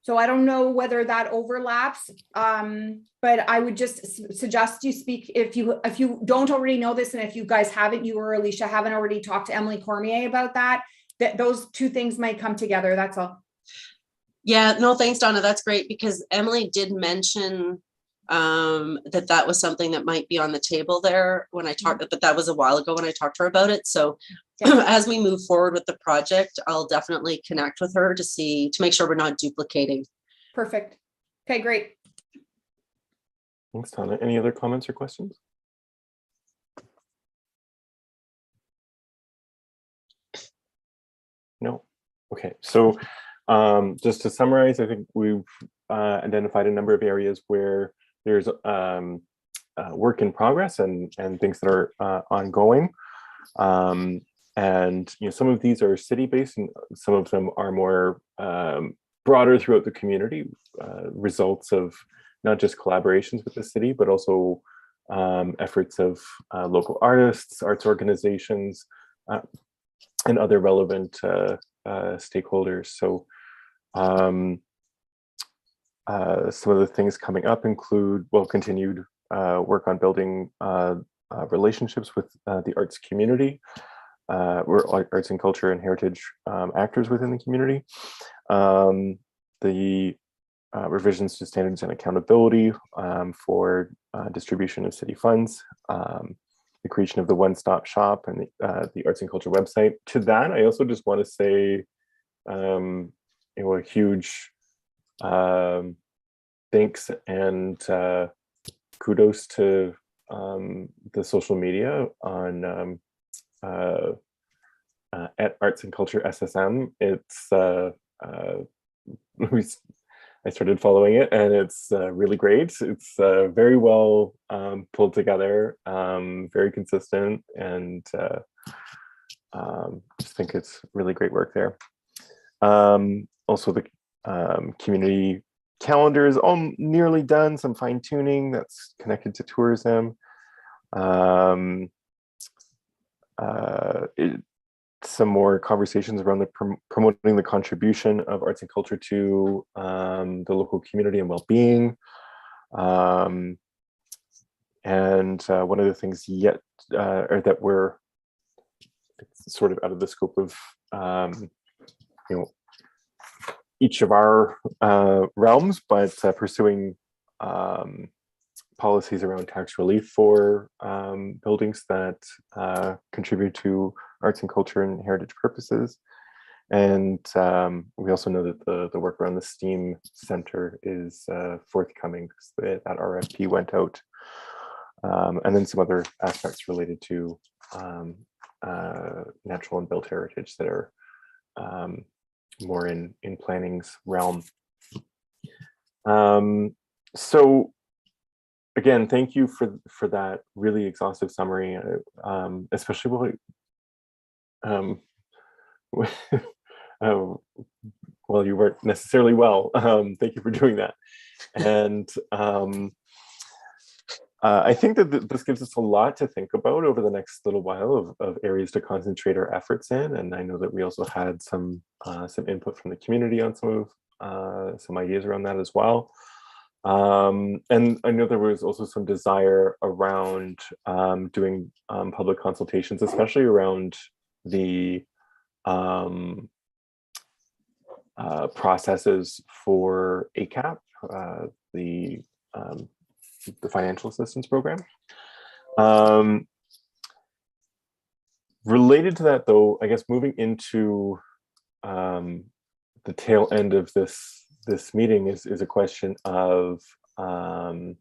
So I don't know whether that overlaps, but I would just suggest you speak, if you don't already know this, and if you guys haven't, you or Alicia haven't already talked to Emily Cormier about that those two things might come together. That's all. Yeah, no, thanks, Donna. That's great, because Emily did mention that was something that might be on the table there when I talked, but that was a while ago when I talked to her about it. So as we move forward with the project, I'll definitely connect with her to make sure we're not duplicating. Perfect. Okay, great. Thanks, Donna. Any other comments or questions? No. Okay, so just to summarize, I think we've identified a number of areas where there's work in progress and things that are ongoing. And some of these are city-based, and some of them are more broader throughout the community, results of not just collaborations with the city, but also efforts of local artists, arts organizations, and other relevant stakeholders. So some of the things coming up include, continued work on building relationships with the arts community. We're arts and culture and heritage actors within the community. The revisions to standards and accountability for distribution of city funds, the creation of the one-stop shop and the arts and culture website. To that, I also just want to say a huge thanks and kudos to the social media on at Arts and Culture SSM. It's I started following it, and it's really great. It's very well pulled together, very consistent, and just think it's really great work there. Also, the community calendar is all nearly done, some fine tuning that's connected to tourism. Some more conversations around the promoting the contribution of arts and culture to the local community and well-being. And one of the things or that we're sort of out of the scope of each of our realms, but pursuing policies around tax relief for buildings that contribute to arts and culture and heritage purposes. And we also know that the work around the STEAM Center is forthcoming, because that RFP went out. And then some other aspects related to natural and built heritage that are more in planning's realm. So again, thank you for that really exhaustive summary, especially well, you weren't necessarily well. Thank you for doing that. And I think that this gives us a lot to think about over the next little while of areas to concentrate our efforts in. And I know that we also had some input from the community on some ideas around that as well. And I know there was also some desire around doing public consultations, especially around the processes for ACAP, the financial assistance program. Related to that, though, I guess moving into the tail end of this meeting is a question of I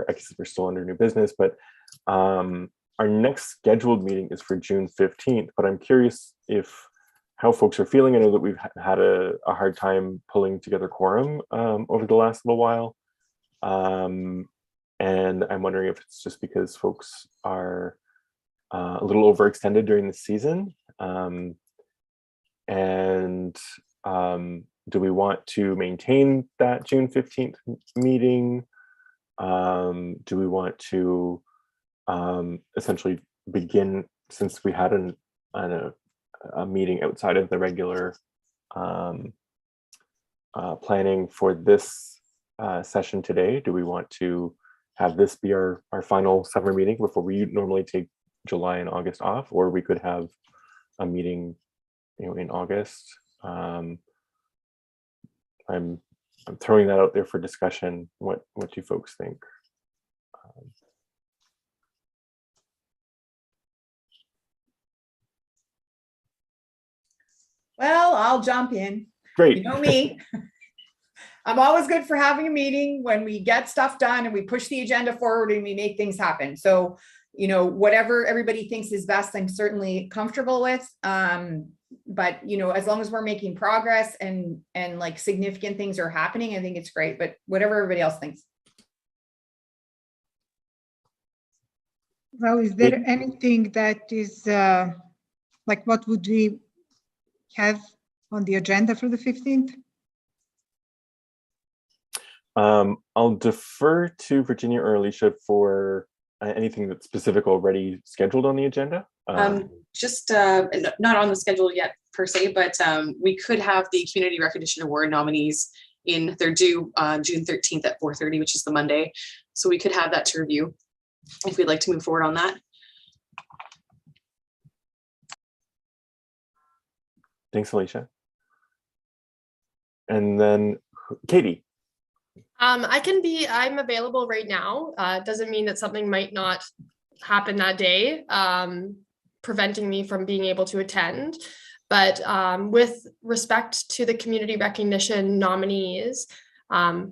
guess we're still under new business, but our next scheduled meeting is for June 15th. But I'm curious how folks are feeling. I know that we've had a hard time pulling together quorum over the last little while. And I'm wondering if it's just because folks are a little overextended during the season. Do we want to maintain that June 15th meeting? Do we want to essentially begin, since we had a meeting outside of the regular planning for this session today? Do we want to have this be our final summer meeting before we normally take July and August off, or we could have a meeting, in August? I'm throwing that out there for discussion. What do you folks think? Well, I'll jump in. Great. You know me. I'm always good for having a meeting when we get stuff done and we push the agenda forward and we make things happen. So, whatever everybody thinks is best, I'm certainly comfortable with. But, as long as we're making progress and like significant things are happening, I think it's great, but whatever everybody else thinks. Well, is there anything that is like, what would we have on the agenda for the 15th? I'll defer to Virginia or Alicia for anything that's specific already scheduled on the agenda. Just not on the schedule yet per se, but we could have the Community Recognition Award nominees in. They're due June 13th at 4:30, which is the Monday. So we could have that to review if we'd like to move forward on that. Thanks, Alicia. And then Katie. I'm available right now. Doesn't mean that something might not happen that day, preventing me from being able to attend. But with respect to the community recognition nominees, I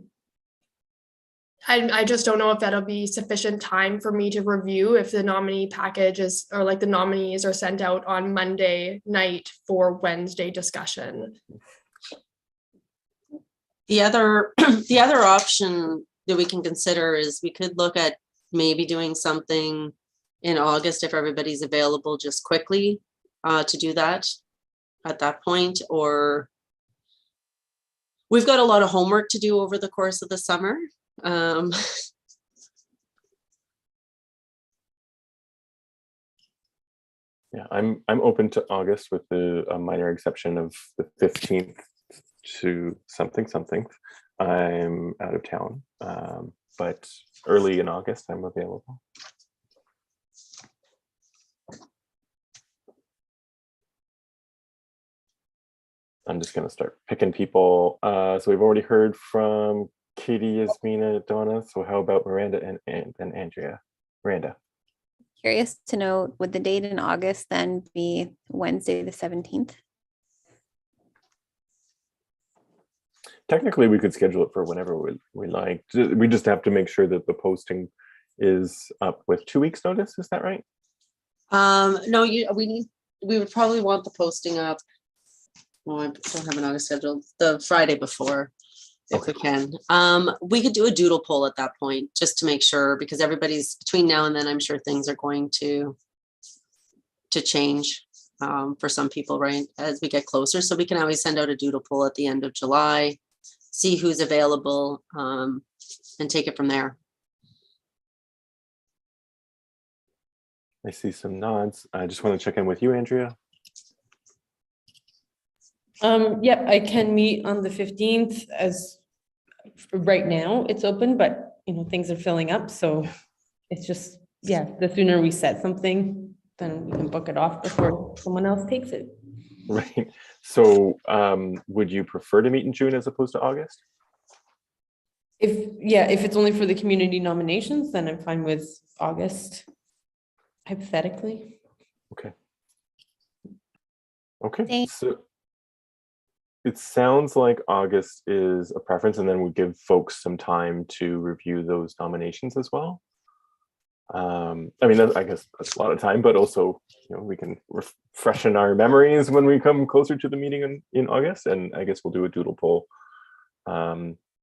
just don't know if that'll be sufficient time for me to review if the nominee package is, or like the nominees are sent out on Monday night for Wednesday discussion. The other option that we can consider is we could look at maybe doing something in August if everybody's available just quickly to do that at that point, or we've got a lot of homework to do over the course of the summer. Yeah, I'm open to August with a minor exception of the 15th to something. I'm out of town, but early in August I'm available. I'm just going to start picking people. So we've already heard from Katie, Yasmina, Donna. So how about Miranda and Andrea? Miranda. Curious to know, would the date in August then be Wednesday the 17th? Technically, we could schedule it for whenever we like. We just have to make sure that the posting is up with 2 weeks notice. Is that right? No, we would probably want the posting up. Well, I don't have an August schedule. The Friday before, if we can. We could do a doodle poll at that point just to make sure, because everybody's between now and then. I'm sure things are going to change for some people, right, as we get closer. So we can always send out a doodle poll at the end of July, see who's available, and take it from there. I see some nods. I just want to check in with you, Andrea. Yep, I can meet on the 15th. As right now it's open, but things are filling up. So it's just, the sooner we set something, then we can book it off before someone else takes it. Right. So would you prefer to meet in June as opposed to August? If it's only for the community nominations, then I'm fine with August, hypothetically. Okay. Okay, Thank- so it sounds like August is a preference, and then we give folks some time to review those nominations as well. I mean, I guess that's a lot of time, but also, we can freshen our memories when we come closer to the meeting in August, and I guess we'll do a doodle poll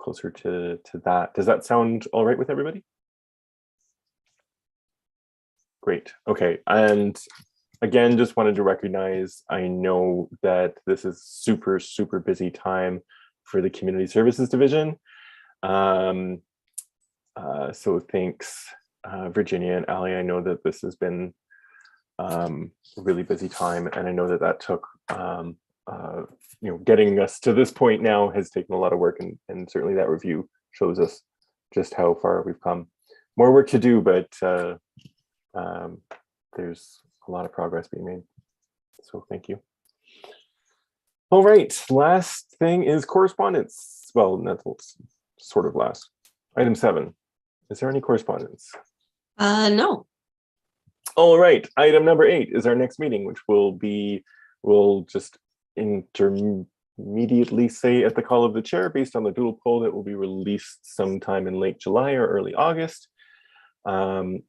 closer to that. Does that sound all right with everybody? Great. Okay, and again, just wanted to recognize, I know that this is super, super busy time for the Community Services Division. So thanks, Virginia and Ali. I know that this has been a really busy time, and I know that took, getting us to this point now has taken a lot of work, and certainly that review shows us just how far we've come. More work to do, but there's a lot of progress being made. So thank you. All right, last thing is correspondence. Well, that's sort of last. Item 7. Is there any correspondence? No. All right, item number 8 is our next meeting, which we'll just intermediately say at the call of the chair, based on the doodle poll that will be released sometime in late July or early August, and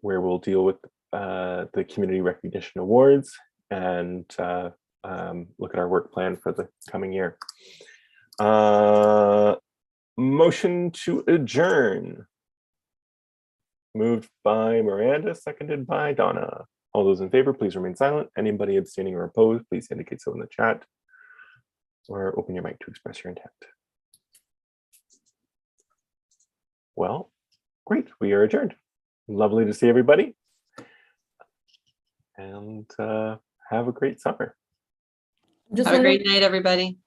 where we'll deal with the Community Recognition Awards and look at our work plan for the coming year. Motion to adjourn. Moved by Miranda, seconded by Donna. All those in favor, please remain silent. Anybody abstaining or opposed, please indicate so in the chat, or open your mic to express your intent. Well, great, we are adjourned. Lovely to see everybody. And have a great summer. Just Have a wondering- great night, everybody.